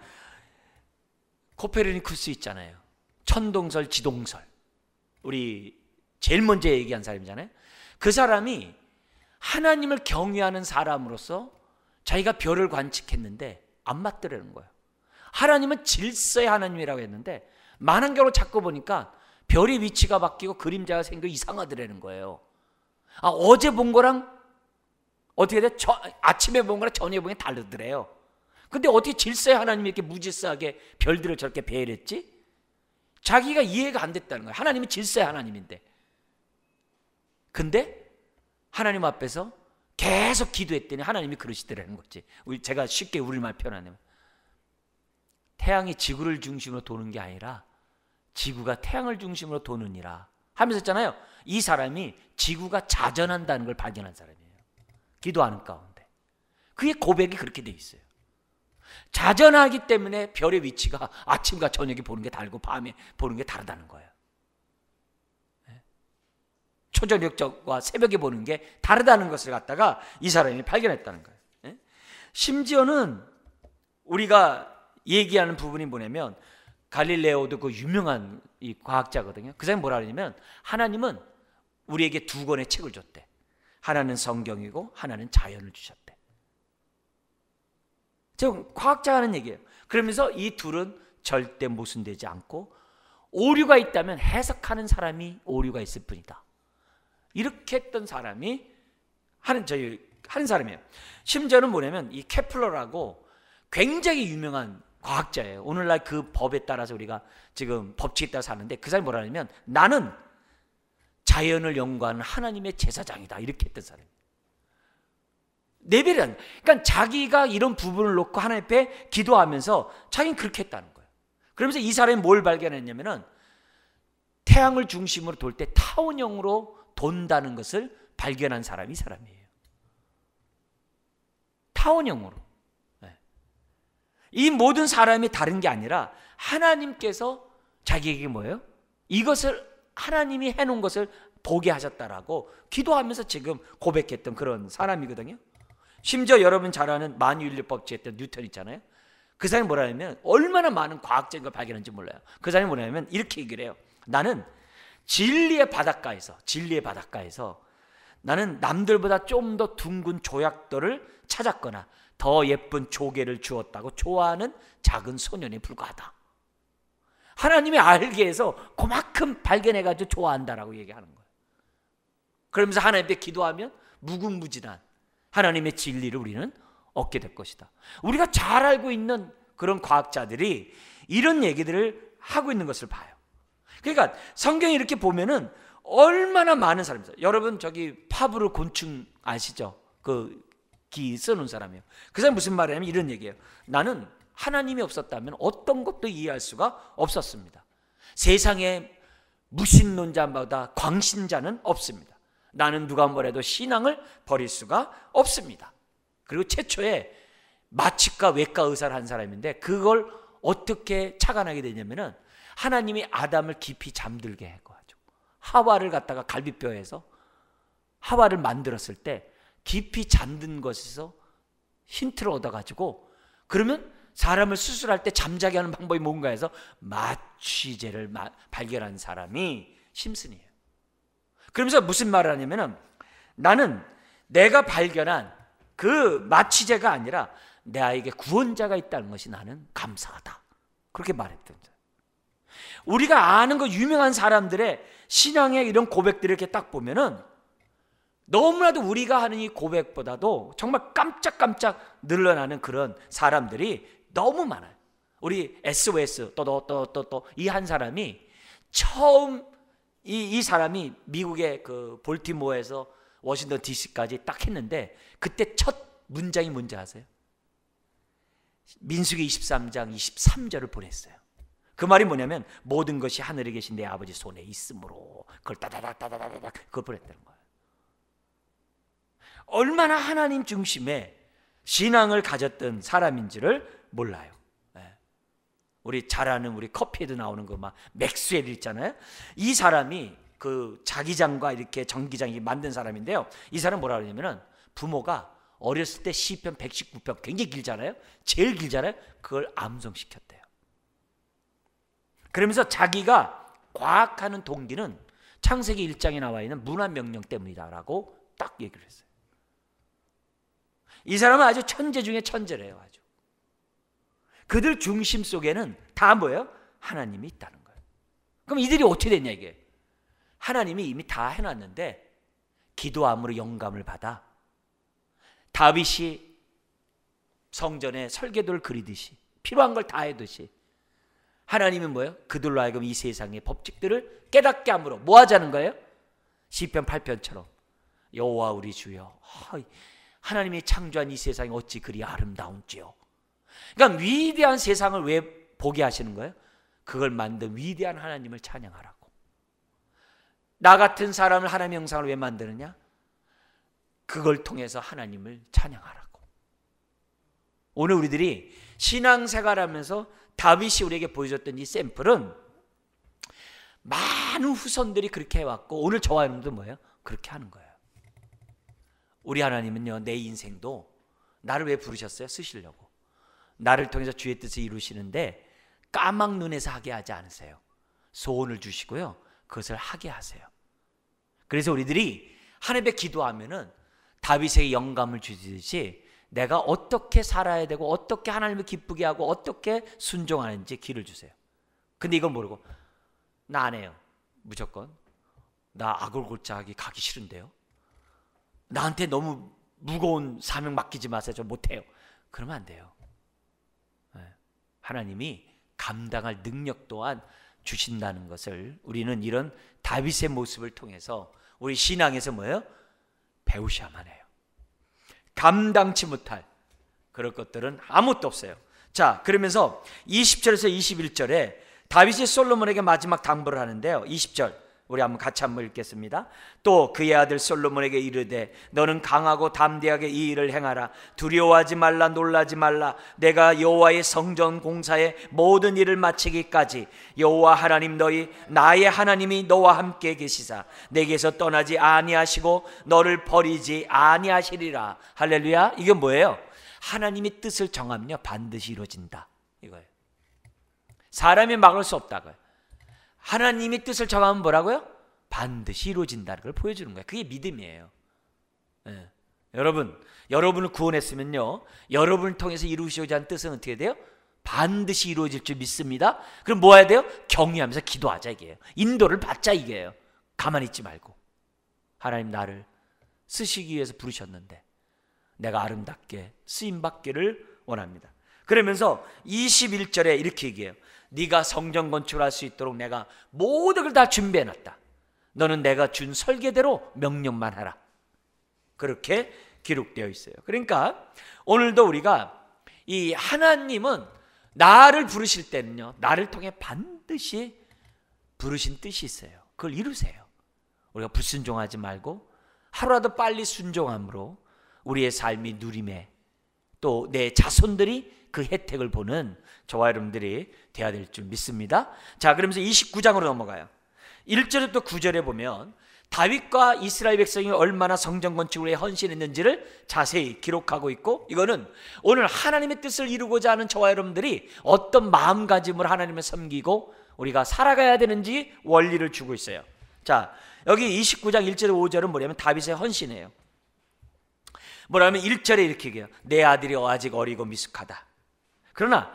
코페르니쿠스 있잖아요. 천동설, 지동설. 우리 제일 먼저 얘기한 사람이잖아요. 그 사람이 하나님을 경외하는 사람으로서 자기가 별을 관측했는데 안 맞더라는 거예요. 하나님은 질서의 하나님이라고 했는데 만원경으로 자꾸 보니까 별의 위치가 바뀌고 그림자가 생겨 이상하더라는 거예요. 아, 어제 본 거랑 어떻게 돼? 아침에 본 거랑 저녁에 본 게 다르더래요. 근데 어떻게 질서의 하나님이 이렇게 무질서하게 별들을 저렇게 배열했지? 자기가 이해가 안 됐다는 거예요. 하나님은 질서의 하나님인데. 근데 하나님 앞에서 계속 기도했더니 하나님이 그러시더라는 거지. 제가 쉽게 우리말 표현하면 태양이 지구를 중심으로 도는 게 아니라 지구가 태양을 중심으로 도느니라 하면서 했잖아요. 이 사람이 지구가 자전한다는 걸 발견한 사람이에요. 기도하는 가운데. 그게 고백이 그렇게 돼 있어요. 자전하기 때문에 별의 위치가 아침과 저녁에 보는 게 다르고 밤에 보는 게 다르다는 거예요. 초저녁과 새벽에 보는 게 다르다는 것을 갖다가 이 사람이 발견했다는 거예요. 심지어는 우리가 얘기하는 부분이 뭐냐면 갈릴레오도 그 유명한 이 과학자거든요. 그 사람이 뭐라 그러냐면 하나님은 우리에게 두 권의 책을 줬대. 하나는 성경이고 하나는 자연을 주셨대. 지금 과학자가 하는 얘기예요. 그러면서 이 둘은 절대 모순되지 않고 오류가 있다면 해석하는 사람이 오류가 있을 뿐이다. 이렇게 했던 사람이 하는 사람이에요. 심지어는 뭐냐면 이 케플러라고 굉장히 유명한 과학자예요. 오늘날 그 법에 따라서 우리가 지금 법칙에 따라 사는데 그 사람이 뭐라냐면 나는 자연을 연구하는 하나님의 제사장이다. 이렇게 했던 사람이에요. 레벨이 그러니까 자기가 이런 부분을 놓고 하나님 앞에 기도하면서 자기는 그렇게 했다는 거예요. 그러면서 이 사람이 뭘 발견했냐면은 태양을 중심으로 돌 때 타원형으로 돈다는 것을 발견한 사람이 이 사람이에요. 타원형으로. 이 모든 사람이 다른 게 아니라 하나님께서 자기에게 뭐예요? 이것을 하나님이 해놓은 것을 보게 하셨다라고 기도하면서 지금 고백했던 그런 사람이거든요. 심지어 여러분 잘 아는 만유인력법칙 했던 뉴턴 있잖아요. 그 사람이 뭐라냐면 얼마나 많은 과학적인 걸 발견한지 몰라요. 그 사람이 뭐냐면 이렇게 얘기를 해요. 나는 진리의 바닷가에서 나는 남들보다 좀 더 둥근 조약돌을 찾았거나 더 예쁜 조개를 주었다고 좋아하는 작은 소년에 불과하다. 하나님의 알게에서 그만큼 발견해가지고 좋아한다라고 얘기하는 거예요. 그러면서 하나님 앞에 기도하면 무궁무진한 하나님의 진리를 우리는 얻게 될 것이다. 우리가 잘 알고 있는 그런 과학자들이 이런 얘기들을 하고 있는 것을 봐요. 그러니까 성경에 이렇게 보면은 얼마나 많은 사람이죠. 여러분 저기 파브르 곤충 아시죠? 그 기 써놓은 사람이에요. 그 사람이 무슨 말이냐면 이런 얘기예요. 나는 하나님이 없었다면 어떤 것도 이해할 수가 없었습니다. 세상에 무신론자보다 광신자는 없습니다. 나는 누가 뭐래도 신앙을 버릴 수가 없습니다. 그리고 최초에 마취과 외과 의사를 한 사람인데 그걸 어떻게 착안하게 되냐면은 하나님이 아담을 깊이 잠들게 해가지고 하와를 갖다가 갈비뼈에서 하와를 만들었을 때 깊이 잠든 것에서 힌트를 얻어가지고 그러면 사람을 수술할 때 잠자게 하는 방법이 뭔가 해서 마취제를 발견한 사람이 심슨이에요. 그러면서 무슨 말을 하냐면은 나는 내가 발견한 그 마취제가 아니라 내 아이에게 구원자가 있다는 것이 나는 감사하다. 그렇게 말했던 거예요. 우리가 아는 그 유명한 사람들의 신앙의 이런 고백들을 이렇게 딱 보면은 너무나도 우리가 하는 이 고백보다도 정말 깜짝깜짝 늘어나는 그런 사람들이 너무 많아요. 우리 SOS 또 이 한 사람이 처음 이 사람이 미국의 그 볼티모어에서 워싱턴 DC까지 딱 했는데 그때 첫 문장이 뭔지 아세요? 민수기 23장 23절을 보냈어요. 그 말이 뭐냐면 모든 것이 하늘에 계신 내 아버지 손에 있으므로 그걸 따다닥 그걸 보냈다는 거예요. 얼마나 하나님 중심의 신앙을 가졌던 사람인지를 몰라요. 우리 잘 아는 우리 커피에도 나오는 거 막 맥스웰 있잖아요. 이 사람이 그 자기장과 이렇게 전기장이 만든 사람인데요. 이 사람 뭐라 그러냐면은 부모가 어렸을 때 시편 119편 굉장히 길잖아요. 제일 길잖아요. 그걸 암송시켰대요. 그러면서 자기가 과학하는 동기는 창세기 1장에 나와 있는 문화명령 때문이다라고 딱 얘기를 했어요. 이 사람은 아주 천재 중에 천재래요. 아주. 그들 중심 속에는 다 뭐예요? 하나님이 있다는 거예요. 그럼 이들이 어떻게 됐냐 이게? 하나님이 이미 다 해놨는데 기도함으로 영감을 받아 다윗이 성전에 설계도를 그리듯이 필요한 걸 다 해듯이 하나님은 뭐예요? 그들로 하여금 이 세상의 법칙들을 깨닫게 함으로 뭐 하자는 거예요? 시편 8편처럼 여호와 우리 주여 하나님이 창조한 이 세상이 어찌 그리 아름다운지요. 그러니까 위대한 세상을 왜 보게 하시는 거예요? 그걸 만든 위대한 하나님을 찬양하라고. 나 같은 사람을 하나님의 형상을 왜 만드느냐? 그걸 통해서 하나님을 찬양하라고. 오늘 우리들이 신앙생활하면서 다윗이 우리에게 보여줬던 이 샘플은 많은 후손들이 그렇게 해왔고 오늘 저와 여러분도 뭐예요? 그렇게 하는 거예요. 우리 하나님은요, 내 인생도 나를 왜 부르셨어요? 쓰시려고. 나를 통해서 주의 뜻을 이루시는데 까막 눈에서 하게 하지 않으세요. 소원을 주시고요, 그것을 하게 하세요. 그래서 우리들이 하나님께 기도하면은 다윗에게 영감을 주듯이 내가 어떻게 살아야 되고 어떻게 하나님을 기쁘게 하고 어떻게 순종하는지 길을 주세요. 근데 이걸 모르고 나 안 해요. 무조건 나 아골골짜기 가기 싫은데요. 나한테 너무 무거운 사명 맡기지 마세요. 저 못해요. 그러면 안 돼요. 하나님이 감당할 능력 또한 주신다는 것을 우리는 이런 다윗의 모습을 통해서 우리 신앙에서 뭐예요? 배우셔야만 해요. 감당치 못할 그럴 것들은 아무것도 없어요. 자, 그러면서 20절에서 21절에 다윗이 솔로몬에게 마지막 당부를 하는데요. 20절 우리 같이 한번 읽겠습니다. 또 그의 아들 솔로몬에게 이르되 너는 강하고 담대하게 이 일을 행하라. 두려워하지 말라, 놀라지 말라. 내가 여호와의 성전 공사의 모든 일을 마치기까지 여호와 하나님 너희 나의 하나님이 너와 함께 계시사 내게서 떠나지 아니하시고 너를 버리지 아니하시리라. 할렐루야. 이게 뭐예요? 하나님이 뜻을 정하면요 반드시 이루어진다 이거예요. 사람이 막을 수 없다고요. 하나님이 뜻을 정하면 뭐라고요? 반드시 이루어진다는 걸 보여주는 거예요. 그게 믿음이에요. 여러분을 구원했으면요 여러분을 통해서 이루시고자 하는 뜻은 어떻게 돼요? 반드시 이루어질 줄 믿습니다. 그럼 뭐 해야 돼요? 경외하면서 기도하자 이게요. 인도를 받자 이게요. 가만히 있지 말고 하나님 나를 쓰시기 위해서 부르셨는데 내가 아름답게 쓰임받기를 원합니다. 그러면서 21절에 이렇게 얘기해요. 네가 성전 건축을 할 수 있도록 내가 모든 걸 다 준비해놨다. 너는 내가 준 설계대로 명령만 하라. 그렇게 기록되어 있어요. 그러니까 오늘도 우리가 이 하나님은 나를 부르실 때는요 나를 통해 반드시 부르신 뜻이 있어요. 그걸 이루세요. 우리가 불순종하지 말고 하루라도 빨리 순종함으로 우리의 삶이 누림에 또 내 자손들이 그 혜택을 보는 저와 여러분들이 돼야 될 줄 믿습니다. 자, 그러면서 29장으로 넘어가요. 1절부터 9절에 보면 다윗과 이스라엘 백성이 얼마나 성전 건축을 위해 헌신했는지를 자세히 기록하고 있고, 이거는 오늘 하나님의 뜻을 이루고자 하는 저와 여러분들이 어떤 마음가짐으로 하나님을 섬기고 우리가 살아가야 되는지 원리를 주고 있어요. 자, 여기 29장 1절 5절은 뭐냐면 다윗의 헌신이에요. 뭐라면 1절에 이렇게 얘기해요. 내 아들이 아직 어리고 미숙하다. 그러나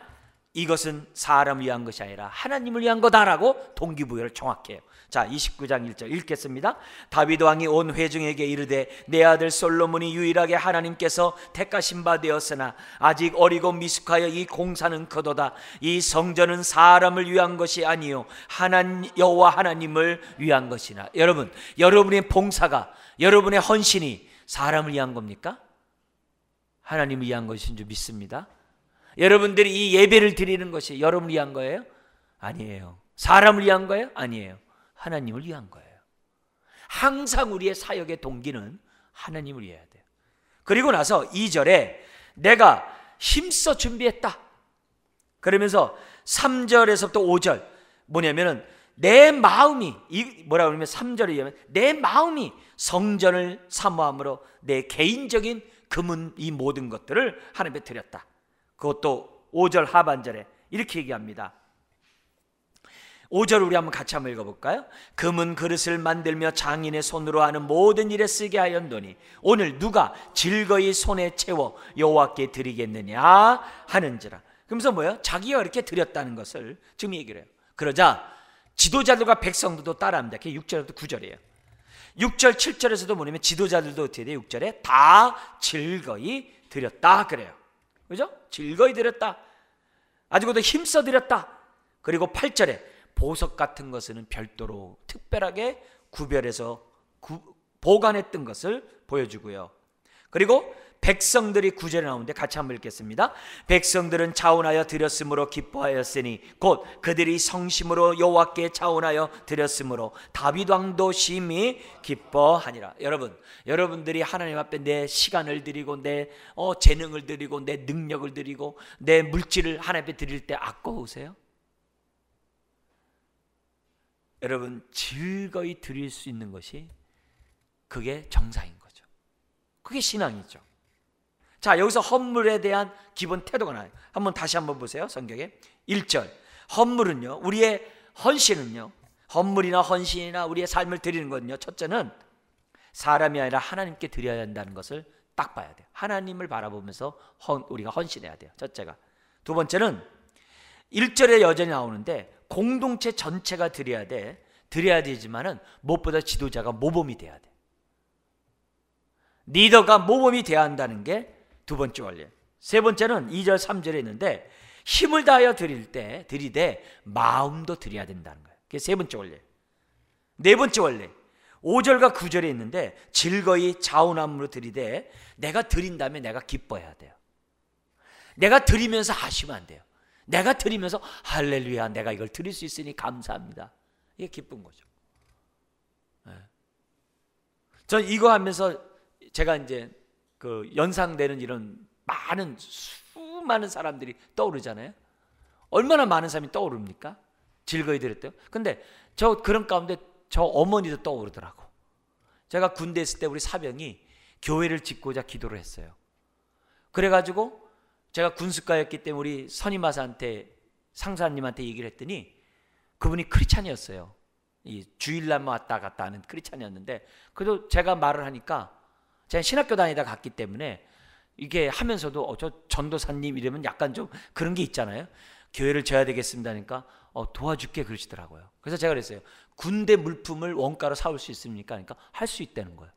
이것은 사람을 위한 것이 아니라 하나님을 위한 거다라고 동기부여를 정확히 해요. 자, 29장 1절 읽겠습니다. 다윗 왕이 온 회중에게 이르되 내 아들 솔로몬이 유일하게 하나님께서 택하신 바 되었으나 아직 어리고 미숙하여 이 공사는 거도다. 이 성전은 사람을 위한 것이 아니요 여호와 하나님을 위한 것이나. 여러분, 여러분의 봉사가, 여러분의 헌신이 사람을 위한 겁니까? 하나님을 위한 것인 줄 믿습니다. 여러분들이 이 예배를 드리는 것이 여러분을 위한 거예요? 아니에요. 사람을 위한 거예요? 아니에요. 하나님을 위한 거예요. 항상 우리의 사역의 동기는 하나님을 위해야 돼요. 그리고 나서 2절에 내가 힘써 준비했다. 그러면서 3절에서부터 5절 뭐냐면은 내 마음이 뭐라고 하냐면 3절에 의하면 내 마음이 성전을 사모함으로 내 개인적인 금은 이 모든 것들을 하나님께 드렸다. 그것도 5절 하반절에 이렇게 얘기합니다. 5절 우리 같이 한번 읽어볼까요? 금은 그릇을 만들며 장인의 손으로 하는 모든 일에 쓰게 하였노니 오늘 누가 즐거이 손에 채워 여호와께 드리겠느냐 하는지라. 그러면서 뭐예요? 자기가 이렇게 드렸다는 것을 지금 얘기를 해요. 그러자 지도자들과 백성들도 따라합니다. 그게 6절부터 9절이에요. 6절 7절에서도 뭐냐면 지도자들도 어떻게 돼요? 6절에 다 즐거이 드렸다 그래요. 그죠? 즐거이 드렸다. 아주 더 힘써 드렸다. 그리고 8절에 보석 같은 것은 별도로 특별하게 구별해서 보관했던 것을 보여주고요. 그리고 백성들이 9절에 나오는데 같이 한번 읽겠습니다. 백성들은 자원하여 드렸으므로 기뻐하였으니 곧 그들이 성심으로 여호와께 자원하여 드렸으므로 다윗 왕도 심히 기뻐하니라. 여러분들이 하나님 앞에 내 시간을 드리고 내 재능을 드리고 내 능력을 드리고 내 물질을 하나님 앞에 드릴 때 아까우세요? 여러분, 즐거이 드릴 수 있는 것이 그게 정상인 거죠. 그게 신앙이죠. 자, 여기서 헌물에 대한 기본 태도가 나와요. 다시 한번 보세요. 성경에 1절 헌물은요, 우리의 헌신은요, 헌물이나 헌신이나 우리의 삶을 드리는 거는요, 첫째는 사람이 아니라 하나님께 드려야 한다는 것을 딱 봐야 돼요. 하나님을 바라보면서 우리가 헌신해야 돼요. 첫째가. 두 번째는 1절에 여전히 나오는데 공동체 전체가 드려야 되지만은 무엇보다 지도자가 모범이 돼야 돼. 리더가 모범이 돼야 한다는 게 두 번째 원리예요. 세 번째는 2절 3절에 있는데 힘을 다하여 드리되 마음도 드려야 된다는 거예요. 그게 세 번째 원리예요. 네 번째 원리 5절과 9절에 있는데 즐거이 자원함으로 드리되 내가 드린 다음에 내가 기뻐해야 돼요. 내가 드리면서 아쉬면 안 돼요. 내가 드리면서 할렐루야 내가 이걸 드릴 수 있으니 감사합니다. 이게 기쁜 거죠. 전 이거 하면서 제가 이제 그 연상되는 이런 수많은 사람들이 떠오르잖아요. 얼마나 많은 사람이 떠오릅니까? 즐거이 드렸대요. 근데 저 그런 가운데 저 어머니도 떠오르더라고. 제가 군대 있을 때 우리 사병이 교회를 짓고자 기도를 했어요. 그래가지고 제가 군수과였기 때문에 우리 선임마사한테 상사님한테 얘기를 했더니 그분이 크리스찬이었어요. 이 주일날 왔다 갔다 하는 크리스찬이었는데 그래도 제가 말을 하니까 제가 신학교 다니다 갔기 때문에 이게 하면서도 저 전도사님 이러면 약간 좀 그런 게 있잖아요. 교회를 져야 되겠습니다 하니까 도와줄게 그러시더라고요. 그래서 제가 그랬어요. 군대 물품을 원가로 사올 수 있습니까? 그러니까 할 수 있다는 거예요.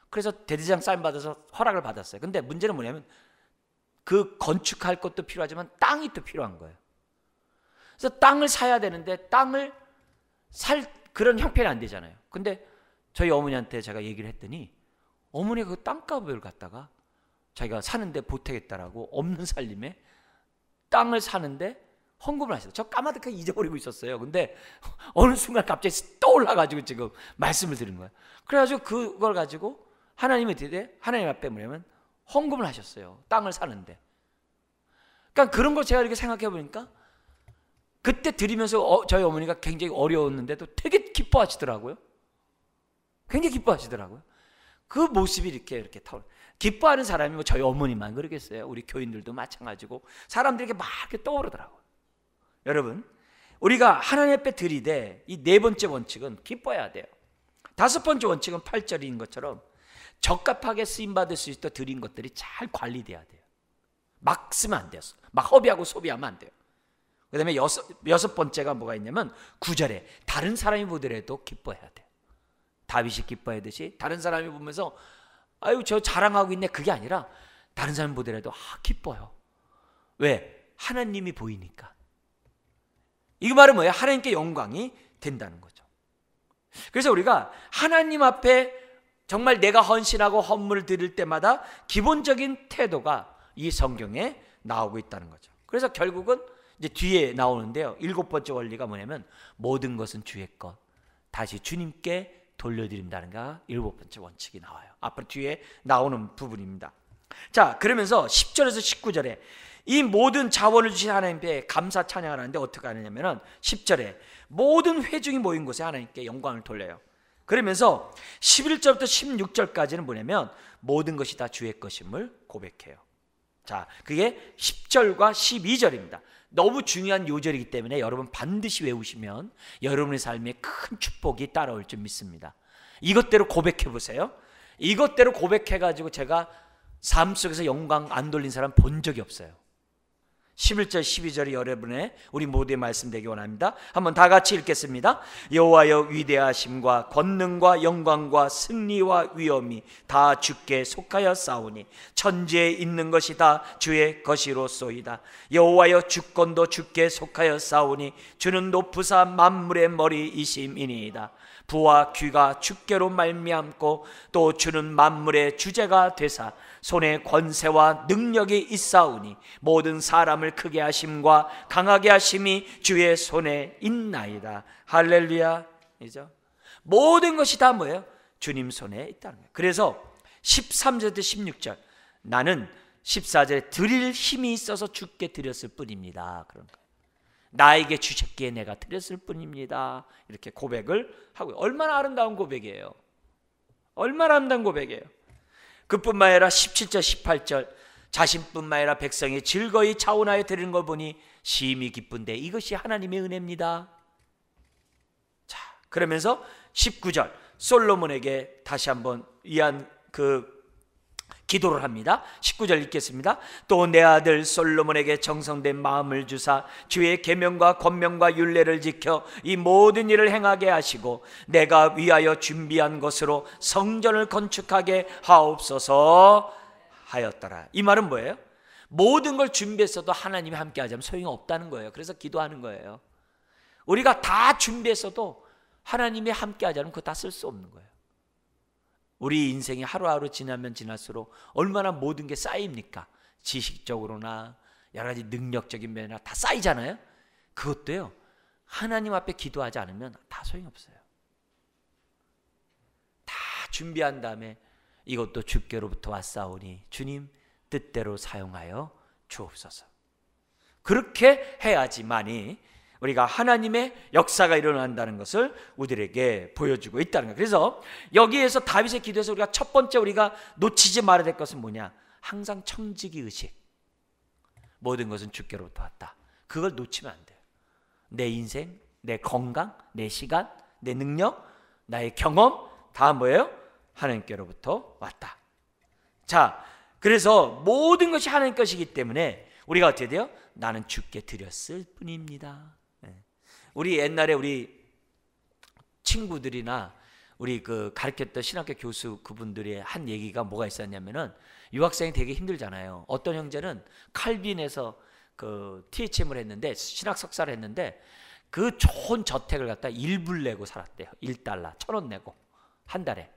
그래서 대대장 사인 받아서 허락을 받았어요. 근데 문제는 뭐냐면 그 건축할 것도 필요하지만 땅이 또 필요한 거예요. 그래서 땅을 사야 되는데 땅을 살 그런 형편이 안 되잖아요. 근데 저희 어머니한테 제가 얘기를 했더니 어머니가 그 땅값을 갖다가 자기가 사는데 보태겠다라고 없는 살림에 땅을 사는데 헌금을 하셨어요. 저 까마득하게 잊어버리고 있었어요. 근데 어느 순간 갑자기 떠올라가지고 지금 말씀을 드린 거예요. 그래가지고 그걸 가지고 하나님 앞에 뭐냐면 헌금을 하셨어요. 땅을 사는데. 그러니까 그런 걸 제가 이렇게 생각해 보니까 그때 드리면서 저희 어머니가 굉장히 어려웠는데도 되게 기뻐하시더라고요. 굉장히 기뻐하시더라고요. 그 모습이 이렇게 기뻐하는 사람이 뭐 저희 어머니만 그러겠어요. 우리 교인들도 마찬가지고 사람들에게 막 이렇게 떠오르더라고요. 여러분, 우리가 하나님 앞에 드리되 이 네 번째 원칙은 기뻐해야 돼요. 다섯 번째 원칙은 8절인 것처럼 적합하게 쓰임받을 수 있도록 드린 것들이 잘 관리돼야 돼요. 막 쓰면 안 돼요. 막 허비하고 소비하면 안 돼요. 그 다음에 여섯 번째가 뭐가 있냐면 9절에 다른 사람이 보더라도 기뻐해야 돼요. 다윗이 기뻐하듯이 다른 사람이 보면서 아유 저 자랑하고 있네 그게 아니라 다른 사람이 보더라도 기뻐요. 왜? 하나님이 보이니까. 이 말은 뭐예요? 하나님께 영광이 된다는 거죠. 그래서 우리가 하나님 앞에 정말 내가 헌신하고 헌물을 드릴 때마다 기본적인 태도가 이 성경에 나오고 있다는 거죠. 그래서 결국은 이제 뒤에 나오는데요. 일곱 번째 원리가 뭐냐면 모든 것은 주의 것 다시 주님께 돌려드린다는 게 일곱 번째 원칙이 나와요. 앞으로 뒤에 나오는 부분입니다. 자, 그러면서 10절에서 19절에 이 모든 자원을 주신 하나님께 감사 찬양을 하는데 어떻게 하느냐면 10절에 모든 회중이 모인 곳에 하나님께 영광을 돌려요. 그러면서 11절부터 16절까지는 뭐냐면 모든 것이 다 주의 것임을 고백해요. 자, 그게 10절과 12절입니다. 너무 중요한 요절이기 때문에 여러분 반드시 외우시면 여러분의 삶에 큰 축복이 따라올 줄 믿습니다. 이것대로 고백해 보세요. 이것대로 고백해가지고 제가 삶 속에서 영광 안 돌린 사람 본 적이 없어요. 11절 12절이 여러분의 우리 모두의 말씀 되기 원합니다. 한번 다 같이 읽겠습니다. 여호와여 위대하심과 권능과 영광과 승리와 위엄이 다 주께 속하여 싸우니 천지에 있는 것이 다 주의 것이로소이다. 여호와여 주권도 주께 속하여 싸우니 주는 높으사 만물의 머리이심이니이다. 부와 귀가 주께로 말미암고 또 주는 만물의 주제가 되사 손에 권세와 능력이 있사오니 모든 사람을 크게 하심과 강하게 하심이 주의 손에 있나이다. 할렐루야. 이죠? 모든 것이 다 뭐예요? 주님 손에 있다는 거예요. 그래서 13절부터 16절 나는 14절에 드릴 힘이 있어서 주께 드렸을 뿐입니다. 그런 거예요. 나에게 주셨기에 내가 드렸을 뿐입니다. 이렇게 고백을 하고요. 얼마나 아름다운 고백이에요. 얼마나 아름다운 고백이에요. 그뿐만 아니라 17절 18절 자신뿐만 아니라 백성이 즐거이 자원하여 드리는 걸 보니 심히 기쁜데 이것이 하나님의 은혜입니다. 자, 그러면서 19절 솔로몬에게 다시 한번 위한 기도를 합니다. 19절 읽겠습니다. 또 내 아들 솔로몬에게 정성된 마음을 주사 주의 계명과 권명과 율례를 지켜 이 모든 일을 행하게 하시고 내가 위하여 준비한 것으로 성전을 건축하게 하옵소서 하였더라. 이 말은 뭐예요? 모든 걸 준비했어도 하나님이 함께 하자면 소용이 없다는 거예요. 그래서 기도하는 거예요. 우리가 다 준비했어도 하나님이 함께 하자면 그거 다 쓸 수 없는 거예요. 우리 인생이 하루하루 지나면 지날수록 얼마나 모든 게 쌓입니까? 지식적으로나 여러 가지 능력적인 면이나 다 쌓이잖아요. 그것도요, 하나님 앞에 기도하지 않으면 다 소용없어요. 다 준비한 다음에 이것도 주께로부터 왔사오니 주님 뜻대로 사용하여 주옵소서. 그렇게 해야지만이 우리가 하나님의 역사가 일어난다는 것을 우리에게 보여주고 있다는 거예요. 그래서 여기에서 다윗의 기도에서 우리가 첫 번째 우리가 놓치지 말아야 될 것은 뭐냐? 항상 청지기 의식. 모든 것은 주께로부터 왔다. 그걸 놓치면 안 돼요. 내 인생, 내 건강, 내 시간, 내 능력, 나의 경험 다 뭐예요? 하나님께로부터 왔다. 자, 그래서 모든 것이 하나님 것이기 때문에 우리가 어떻게 돼요? 나는 주께 드렸을 뿐입니다. 우리 옛날에 우리 친구들이나 우리 가르쳤던 신학교 교수 그분들의 한 얘기가 뭐가 있었냐면은 유학생이 되게 힘들잖아요. 어떤 형제는 칼빈에서 THM을 했는데 신학 석사를 했는데 그 좋은 저택을 갖다 1불 내고 살았대요. 1달러 1,000원 내고 한 달에.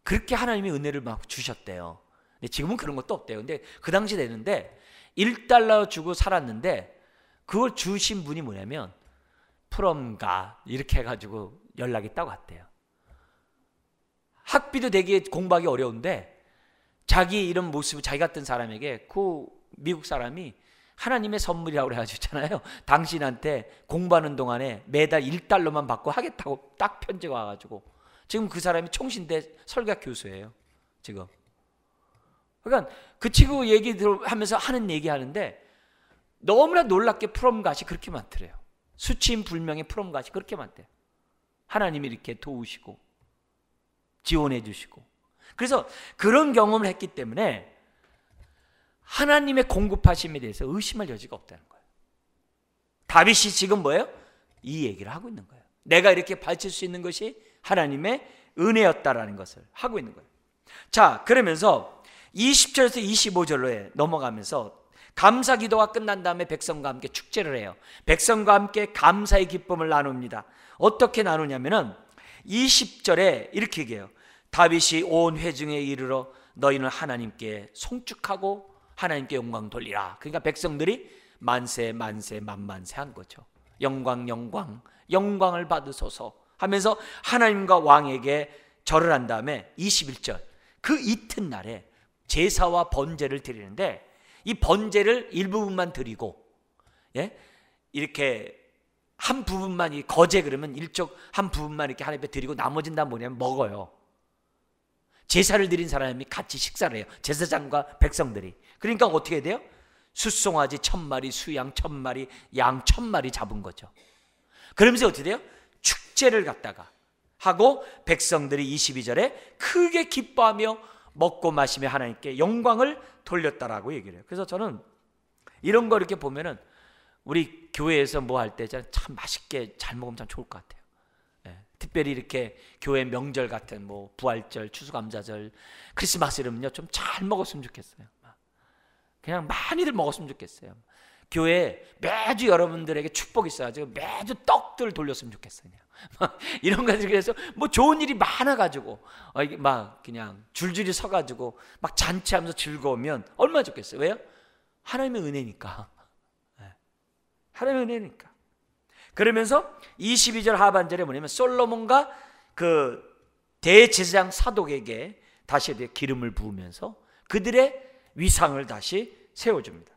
그렇게 하나님이 은혜를 막 주셨대요. 근데 지금은 그런 것도 없대요. 근데 그 당시 되는데 1달러 주고 살았는데 그걸 주신 분이 뭐냐면 프롬가 이렇게 해가지고 연락이 딱 왔대요. 학비도 되게 공부하기 어려운데 자기 이런 모습, 자기 같은 사람에게 그 미국 사람이 하나님의 선물이라고 그래가지고 있잖아요. 당신한테 공부하는 동안에 매달 1달러만 받고 하겠다고 딱 편지가 와가지고 지금 그 사람이 총신대 설교학 교수예요. 지금. 그러니까 그 친구 얘기하면서 하는 얘기 하는데 너무나 놀랍게 프롬갓이 그렇게 많더래요. 수치인 불명의 프롬갓이 그렇게 많대요. 하나님이 이렇게 도우시고 지원해 주시고. 그래서 그런 경험을 했기 때문에 하나님의 공급하심에 대해서 의심할 여지가 없다는 거예요. 다윗이 지금 뭐예요? 이 얘기를 하고 있는 거예요. 내가 이렇게 바칠 수 있는 것이 하나님의 은혜였다라는 것을 하고 있는 거예요. 자, 그러면서 20절에서 25절로 넘어가면서 감사 기도가 끝난 다음에 백성과 함께 축제를 해요. 백성과 함께 감사의 기쁨을 나눕니다. 어떻게 나누냐면은 20절에 이렇게 얘기해요. 다윗이 온 회중에 이르러 너희는 하나님께 송축하고 하나님께 영광 돌리라. 그러니까 백성들이 만세 만세 만만세 한 거죠. 영광 영광 영광을 받으소서 하면서 하나님과 왕에게 절을 한 다음에 21절 그 이튿날에 제사와 번제를 드리는데 이 번제를 일부분만 드리고, 예? 이렇게 한 부분만, 이 거제 그러면 일쪽 한 부분만 이렇게 하나님 앞에 드리고 나머지는 다 뭐냐면 먹어요. 제사를 드린 사람이 같이 식사를 해요. 제사장과 백성들이. 그러니까 어떻게 돼요? 숫송아지 1,000마리, 수양 1,000마리, 양 1,000마리 잡은 거죠. 그러면서 어떻게 돼요? 축제를 갖다가 하고 백성들이 22절에 크게 기뻐하며 먹고 마시며 하나님께 영광을 돌렸다라고 얘기를 해요. 그래서 저는 이런 거 이렇게 보면은 우리 교회에서 뭐 할 때 참 맛있게 잘 먹으면 참 좋을 것 같아요. 예, 특별히 이렇게 교회 명절 같은 뭐 부활절, 추수감사절, 크리스마스 이러면요 좀 잘 먹었으면 좋겠어요. 그냥 많이들 먹었으면 좋겠어요. 교회 매주 여러분들에게 축복이 있어가지고 매주 떡들 돌렸으면 좋겠어요. 이런 것들 그래서 뭐 좋은 일이 많아가지고 이게 막 그냥 줄줄이 서가지고 막 잔치하면서 즐거우면 얼마나 좋겠어요. 왜요? 하나님의 은혜니까. 하나님의 은혜니까. 그러면서 22절 하반절에 뭐냐면 솔로몬과 그 대제사장 사독에게 다시 기름을 부으면서 그들의 위상을 다시 세워줍니다.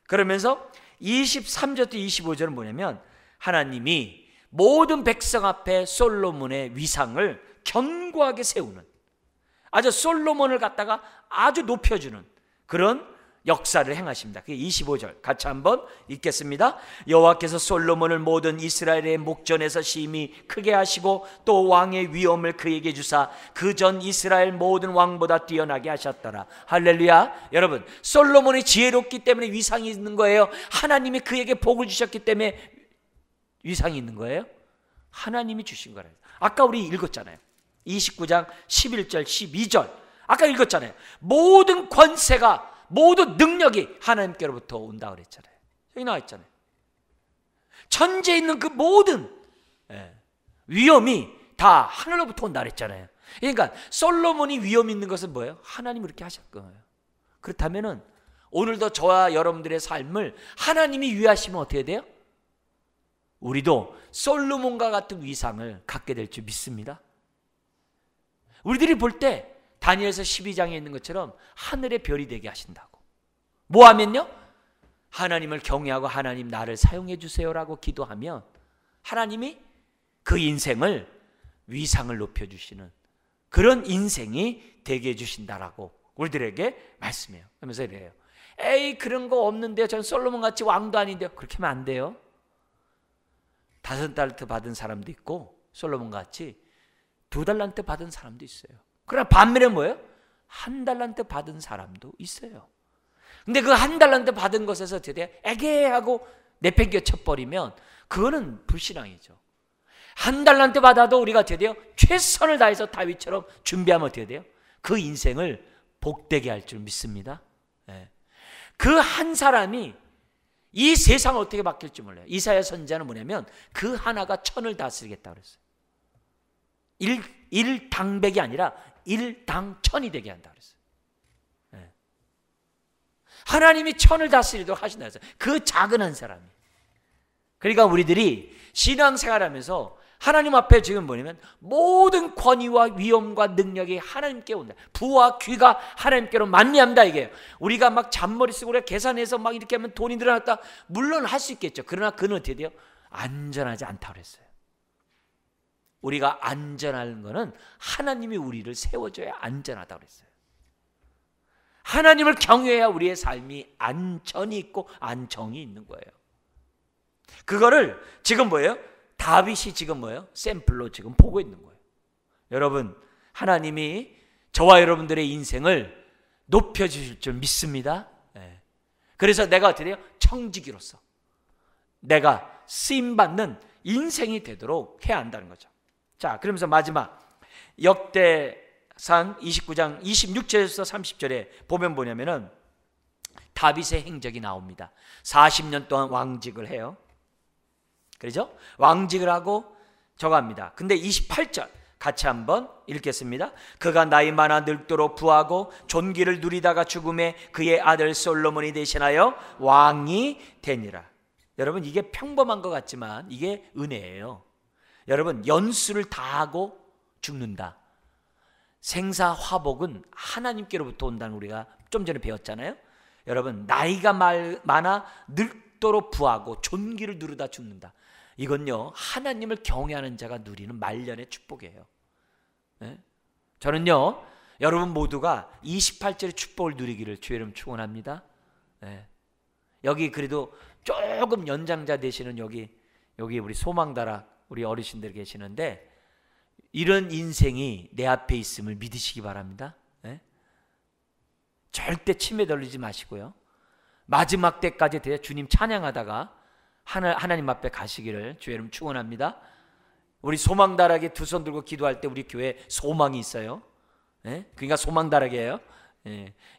그러면서 23절부터 25절은 뭐냐면 하나님이 모든 백성 앞에 솔로몬의 위상을 견고하게 세우는, 아주 솔로몬을 갖다가 아주 높여주는 그런 역사를 행하십니다. 그게 25절 같이 한번 읽겠습니다. 여호와께서 솔로몬을 모든 이스라엘의 목전에서 심히 크게 하시고 또 왕의 위엄을 그에게 주사 그 전 이스라엘 모든 왕보다 뛰어나게 하셨더라. 할렐루야. 여러분, 솔로몬이 지혜롭기 때문에 위상이 있는 거예요? 하나님이 그에게 복을 주셨기 때문에 위상이 있는 거예요? 하나님이 주신 거라요. 아까 우리 읽었잖아요. 29장 11절 12절 아까 읽었잖아요. 모든 권세가, 모든 능력이 하나님께로부터 온다 그랬잖아요. 여기 나와 있잖아요. 천지에 있는 그 모든 위엄이 다 하늘로부터 온다 그랬잖아요. 그러니까 솔로몬이 위엄 있는 것은 뭐예요? 하나님이 그렇게 하셨거든요. 그렇다면은 오늘도 저와 여러분들의 삶을 하나님이 위하시면 어떻게 돼요? 우리도 솔로몬과 같은 위상을 갖게 될 줄 믿습니다. 우리들이 볼 때 다니엘서 12장에 있는 것처럼 하늘의 별이 되게 하신다고. 뭐 하면요? 하나님을 경외하고 하나님 나를 사용해 주세요라고 기도하면 하나님이 그 인생을 위상을 높여주시는 그런 인생이 되게 해주신다라고 우리들에게 말씀해요. 그러면서 이래요. 에이 그런 거 없는데요. 전 솔로몬같이 왕도 아닌데요. 그렇게 하면 안 돼요. 5달란트 받은 사람도 있고 솔로몬같이 2달란트 받은 사람도 있어요. 그러나 반면에 뭐예요? 1달란트 받은 사람도 있어요. 근데 그 1달란트 받은 것에서 어떻게 에게하고 내팽겨 쳐버리면 그거는 불신앙이죠. 1달란트 받아도 우리가 어떻게 돼요? 최선을 다해서 다윗처럼 준비하면 어떻게 돼요? 그 인생을 복되게 할 줄 믿습니다. 그 한 사람이 이 세상을 어떻게 바뀔지 몰라요. 이사야 선지자는 뭐냐면 그 하나가 천을 다스리겠다 그랬어요. 일당백이 아니라 일당천이 되게 한다 그랬어요. 하나님이 천을 다스리도록 하신다 그랬어요. 그 작은 한 사람이. 그러니까 우리들이 신앙생활하면서 하나님 앞에 지금 뭐냐면 모든 권위와 위엄과 능력이 하나님께 온다. 부와 귀가 하나님께로 만리합니다 이게요. 우리가 막 잔머리 쓰고 우리가 계산해서 막 이렇게 하면 돈이 늘어났다. 물론 할 수 있겠죠. 그러나 그는 어떻게 돼요? 안전하지 않다고 그랬어요. 우리가 안전한 거는 하나님이 우리를 세워줘야 안전하다고 그랬어요. 하나님을 경외해야 우리의 삶이 안전이 있고 안정이 있는 거예요. 그거를 지금 뭐예요? 다윗이 지금 뭐예요? 샘플로 지금 보고 있는 거예요. 여러분, 하나님이 저와 여러분들의 인생을 높여주실 줄 믿습니다. 그래서 내가 어떻게 돼요? 청지기로서 내가 쓰임받는 인생이 되도록 해야 한다는 거죠. 자, 그러면서 마지막 역대상 29장 26절에서 30절에 보면 뭐냐면은 다윗의 행적이 나옵니다. 40년 동안 왕직을 해요. 그렇죠? 왕직을 하고 저갑니다. 근데 28절 같이 한번 읽겠습니다. 그가 나이 많아 늙도록 부하고 존귀를 누리다가 죽음에 그의 아들 솔로몬이 대신하여 왕이 되니라. 여러분, 이게 평범한 것 같지만 이게 은혜예요. 여러분, 연수를 다하고 죽는다. 생사화복은 하나님께로부터 온다는 우리가 좀 전에 배웠잖아요. 여러분, 나이가 많아 늙도록 부하고 존귀를 누르다 죽는다. 이건요, 하나님을 경외하는 자가 누리는 말년의 축복이에요. 저는요, 여러분 모두가 28절의 축복을 누리기를 주의 이름 축원합니다. 여기 그래도 조금 연장자 되시는 여기 우리 소망다락 우리 어르신들 계시는데 이런 인생이 내 앞에 있음을 믿으시기 바랍니다. 절대 치매 들리지 마시고요. 마지막 때까지 주님 찬양하다가 하나님 앞에 가시기를 주의 이름 축원합니다. 우리 소망다락에 두 손 들고 기도할 때 우리 교회에 소망이 있어요. 그러니까 소망다락이에요.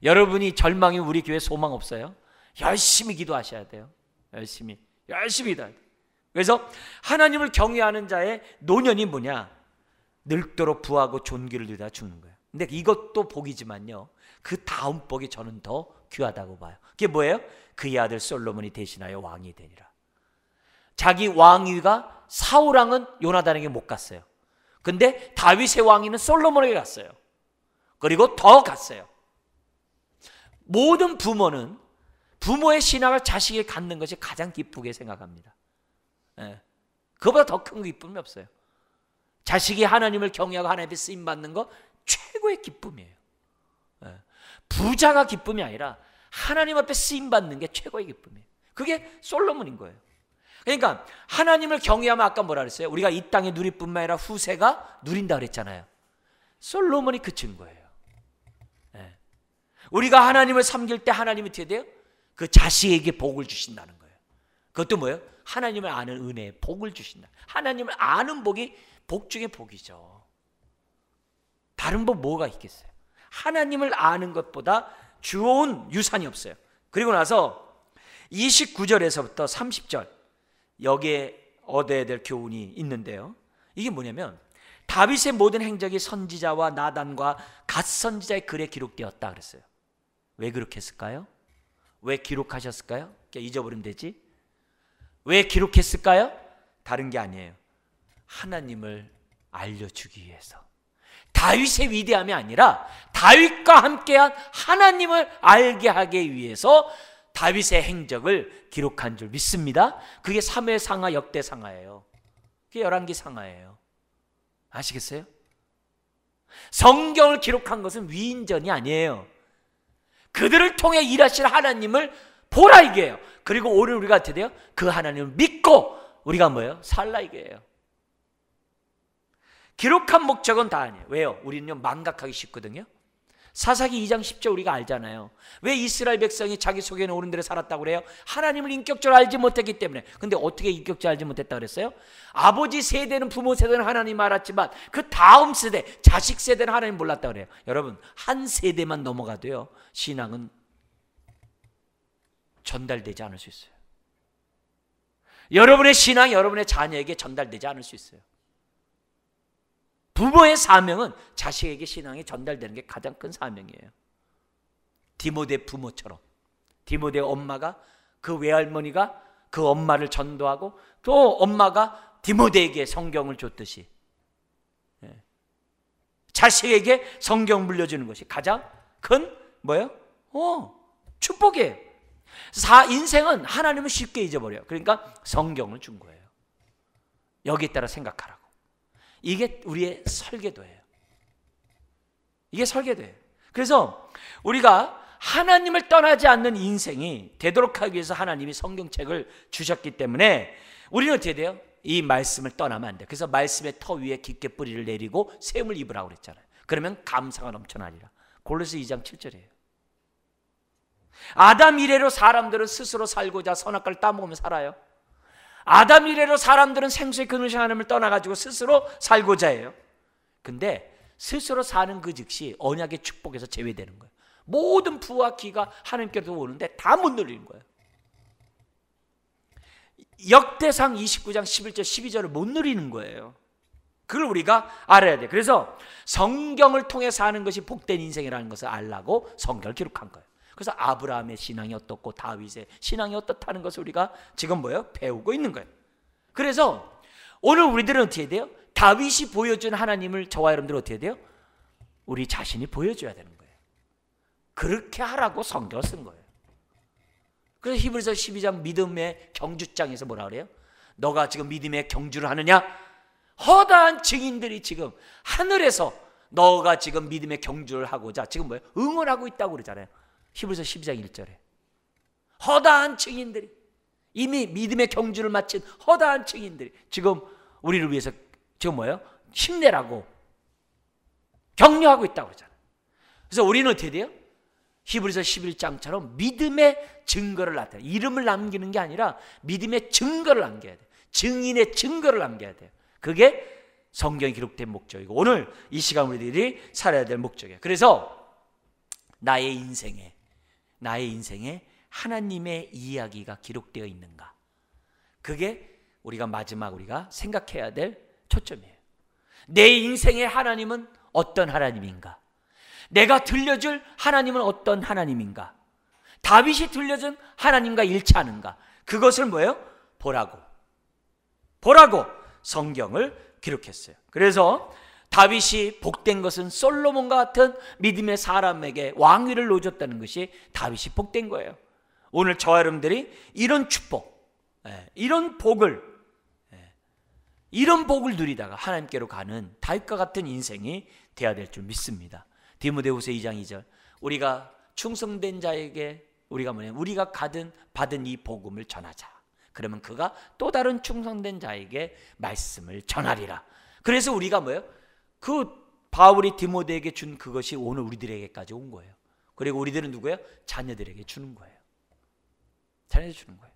여러분이 절망이 우리 교회에 소망 없어요. 열심히 기도하셔야 돼요. 열심히 기도해야 돼요. 그래서 하나님을 경외하는 자의 노년이 뭐냐? 늙도록 부하고 존귀를 누리다 죽는 거예요. 근데 이것도 복이지만요, 그 다음 복이 저는 더 귀하다고 봐요. 그게 뭐예요? 그의 아들 솔로몬이 대신하여 왕이 되니라. 자기 왕위가 사울왕은 요나단에게 못 갔어요. 근데 다윗의 왕위는 솔로몬에게 갔어요. 그리고 더 갔어요. 모든 부모는 부모의 신앙을 자식에게 갖는 것이 가장 기쁘게 생각합니다. 그보다 더 큰 기쁨이 없어요. 자식이 하나님을 경외하고 하나님의 쓰임받는 거 최고의 기쁨이에요. 부자가 기쁨이 아니라 하나님 앞에 쓰임 받는 게 최고의 기쁨이에요. 그게 솔로몬인 거예요. 그러니까 하나님을 경외하면 아까 뭐라 그랬어요? 우리가 이 땅에 누릴 뿐만 아니라 후세가 누린다 그랬잖아요. 솔로몬이 그친 거예요. 네. 우리가 하나님을 섬길 때 하나님이 어떻게 돼요? 그 자식에게 복을 주신다는 거예요. 그것도 뭐예요? 하나님을 아는 은혜에 복을 주신다. 하나님을 아는 복이 복 중에 복이죠. 다른 법 뭐가 있겠어요? 하나님을 아는 것보다 좋은 유산이 없어요. 그리고 나서 29절에서부터 30절 여기에 얻어야 될 교훈이 있는데요. 이게 뭐냐면 다윗의 모든 행적이 선지자와 나단과 갓 선지자의 글에 기록되었다 그랬어요. 왜 그렇게 했을까요? 왜 기록하셨을까요? 잊어버리면 되지. 왜 기록했을까요? 다른 게 아니에요. 하나님을 알려주기 위해서. 다윗의 위대함이 아니라 다윗과 함께한 하나님을 알게 하기 위해서 다윗의 행적을 기록한 줄 믿습니다. 그게 사무엘상하 역대상하예요. 그게 열왕기상하예요. 아시겠어요? 성경을 기록한 것은 위인전이 아니에요. 그들을 통해 일하실 하나님을 보라 이게요. 그리고 오늘 우리가 어떻게 돼요? 그 하나님을 믿고 우리가 뭐예요? 살라 이게요. 기록한 목적은 다 아니에요. 왜요? 우리는요 망각하기 쉽거든요. 사사기 2장 10절 우리가 알잖아요. 왜 이스라엘 백성이 자기 속에는 옳은 대로 살았다고 그래요? 하나님을 인격적으로 알지 못했기 때문에. 근데 어떻게 인격적으로 알지 못했다 그랬어요? 아버지 세대는, 부모 세대는 하나님 알았지만 그 다음 세대, 자식 세대는 하나님 몰랐다 그래요. 여러분, 한 세대만 넘어가도요 신앙은 전달되지 않을 수 있어요. 여러분의 신앙이 여러분의 자녀에게 전달되지 않을 수 있어요. 부모의 사명은 자식에게 신앙이 전달되는 게 가장 큰 사명이에요. 디모데 부모처럼 디모데 엄마가 그 외할머니가 그 엄마를 전도하고 또 엄마가 디모데에게 성경을 줬듯이 자식에게 성경 물려주는 것이 가장 큰 뭐예요? 축복이에요. 인생은 하나님을 쉽게 잊어버려요. 그러니까 성경을 준 거예요. 여기에 따라 생각하라고. 이게 우리의 설계도예요. 이게 설계도예요. 그래서 우리가 하나님을 떠나지 않는 인생이 되도록 하기 위해서 하나님이 성경책을 주셨기 때문에 우리는 어떻게 돼요? 이 말씀을 떠나면 안 돼요. 그래서 말씀의 터 위에 깊게 뿌리를 내리고 샘을 입으라고 그랬잖아요. 그러면 감사가 넘쳐나리라. 골로새 2장 7절이에요. 아담 이래로 사람들은 스스로 살고자 선악과를 따먹으며 살아요. 아담 이래로 사람들은 생수의 근원이신 하나님을 떠나가지고 스스로 살고자 해요. 근데 스스로 사는 그 즉시 언약의 축복에서 제외되는 거예요. 모든 부와 기가 하나님께로 오는데 다 못 누리는 거예요. 역대상 29장 11절 12절을 못 누리는 거예요. 그걸 우리가 알아야 돼요. 그래서 성경을 통해 사는 것이 복된 인생이라는 것을 알라고 성경을 기록한 거예요. 그래서 아브라함의 신앙이 어떻고 다윗의 신앙이 어떻다는 것을 우리가 지금 뭐예요? 배우고 있는 거예요. 그래서 오늘 우리들은 어떻게 해야 돼요? 다윗이 보여준 하나님을 저와 여러분들은 어떻게 해야 돼요? 우리 자신이 보여줘야 되는 거예요. 그렇게 하라고 성경을 쓴 거예요. 그래서 히브리서 12장 믿음의 경주장에서 뭐라 그래요? 너가 지금 믿음의 경주를 하느냐? 허다한 증인들이 지금 하늘에서 너가 지금 믿음의 경주를 하고자 지금 뭐예요? 응원하고 있다고 그러잖아요. 히브리서 12장 1절에 허다한 증인들이 이미 믿음의 경주를 마친 허다한 증인들이 지금 우리를 위해서 지금 뭐예요? 힘내라고 격려하고 있다고 그러잖아요. 그래서 우리는 어떻게 돼요? 히브리서 11장처럼 믿음의 증거를 나타내 이름을 남기는 게 아니라 믿음의 증거를 남겨야 돼요. 증인의 증거를 남겨야 돼요. 그게 성경에 기록된 목적이고 오늘 이 시간 우리들이 살아야 될 목적이에요. 그래서 나의 인생에 하나님의 이야기가 기록되어 있는가? 그게 우리가 마지막 우리가 생각해야 될 초점이에요. 내 인생의 하나님은 어떤 하나님인가? 내가 들려줄 하나님은 어떤 하나님인가? 다윗이 들려준 하나님과 일치하는가? 그것을 뭐예요? 보라고 성경을 기록했어요. 그래서 다윗이 복된 것은 솔로몬과 같은 믿음의 사람에게 왕위를 놓아줬다는 것이 다윗이 복된 거예요. 오늘 저와 여러분들이 이런 축복, 이런 복을 누리다가 하나님께로 가는 다윗과 같은 인생이 되어야 될 줄 믿습니다. 디모데후서 2장 2절 우리가 충성된 자에게 우리가 우리가 받은 이 복음을 전하자. 그러면 그가 또 다른 충성된 자에게 말씀을 전하리라. 그래서 우리가 그 바울이 디모데에게 준 그것이 오늘 우리들에게까지 온 거예요. 그리고 우리들은 누구예요? 자녀들에게 주는 거예요. 자녀들 주는 거예요.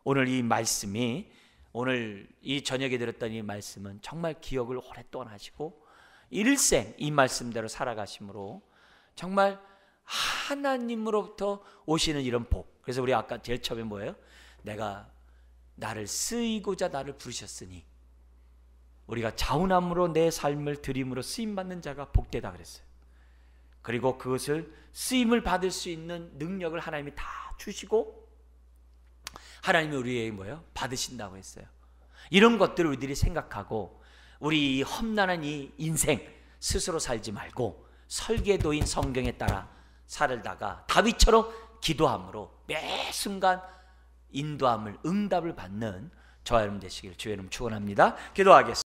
오늘 이 말씀이, 오늘 이 저녁에 들었던 이 말씀은 정말 기억을 오랫동안 하시고 일생 이 말씀대로 살아가심으로 정말 하나님으로부터 오시는 이런 복. 그래서 우리 아까 제일 처음에 내가 나를 쓰이고자 나를 부르셨으니 우리가 자운함으로 내 삶을 드림으로 쓰임받는 자가 복되다 그랬어요. 그리고 그것을 쓰임을 받을 수 있는 능력을 하나님이 다 주시고 하나님이 우리에게 받으신다고 했어요. 이런 것들을 우리들이 생각하고 우리 이 험난한 이 인생 스스로 살지 말고 설계도인 성경에 따라 살다가 다윗처럼 기도함으로 매 순간 인도함을, 응답을 받는 저와 여러분 되시길 주의 이름 축원합니다. 기도하겠습니다.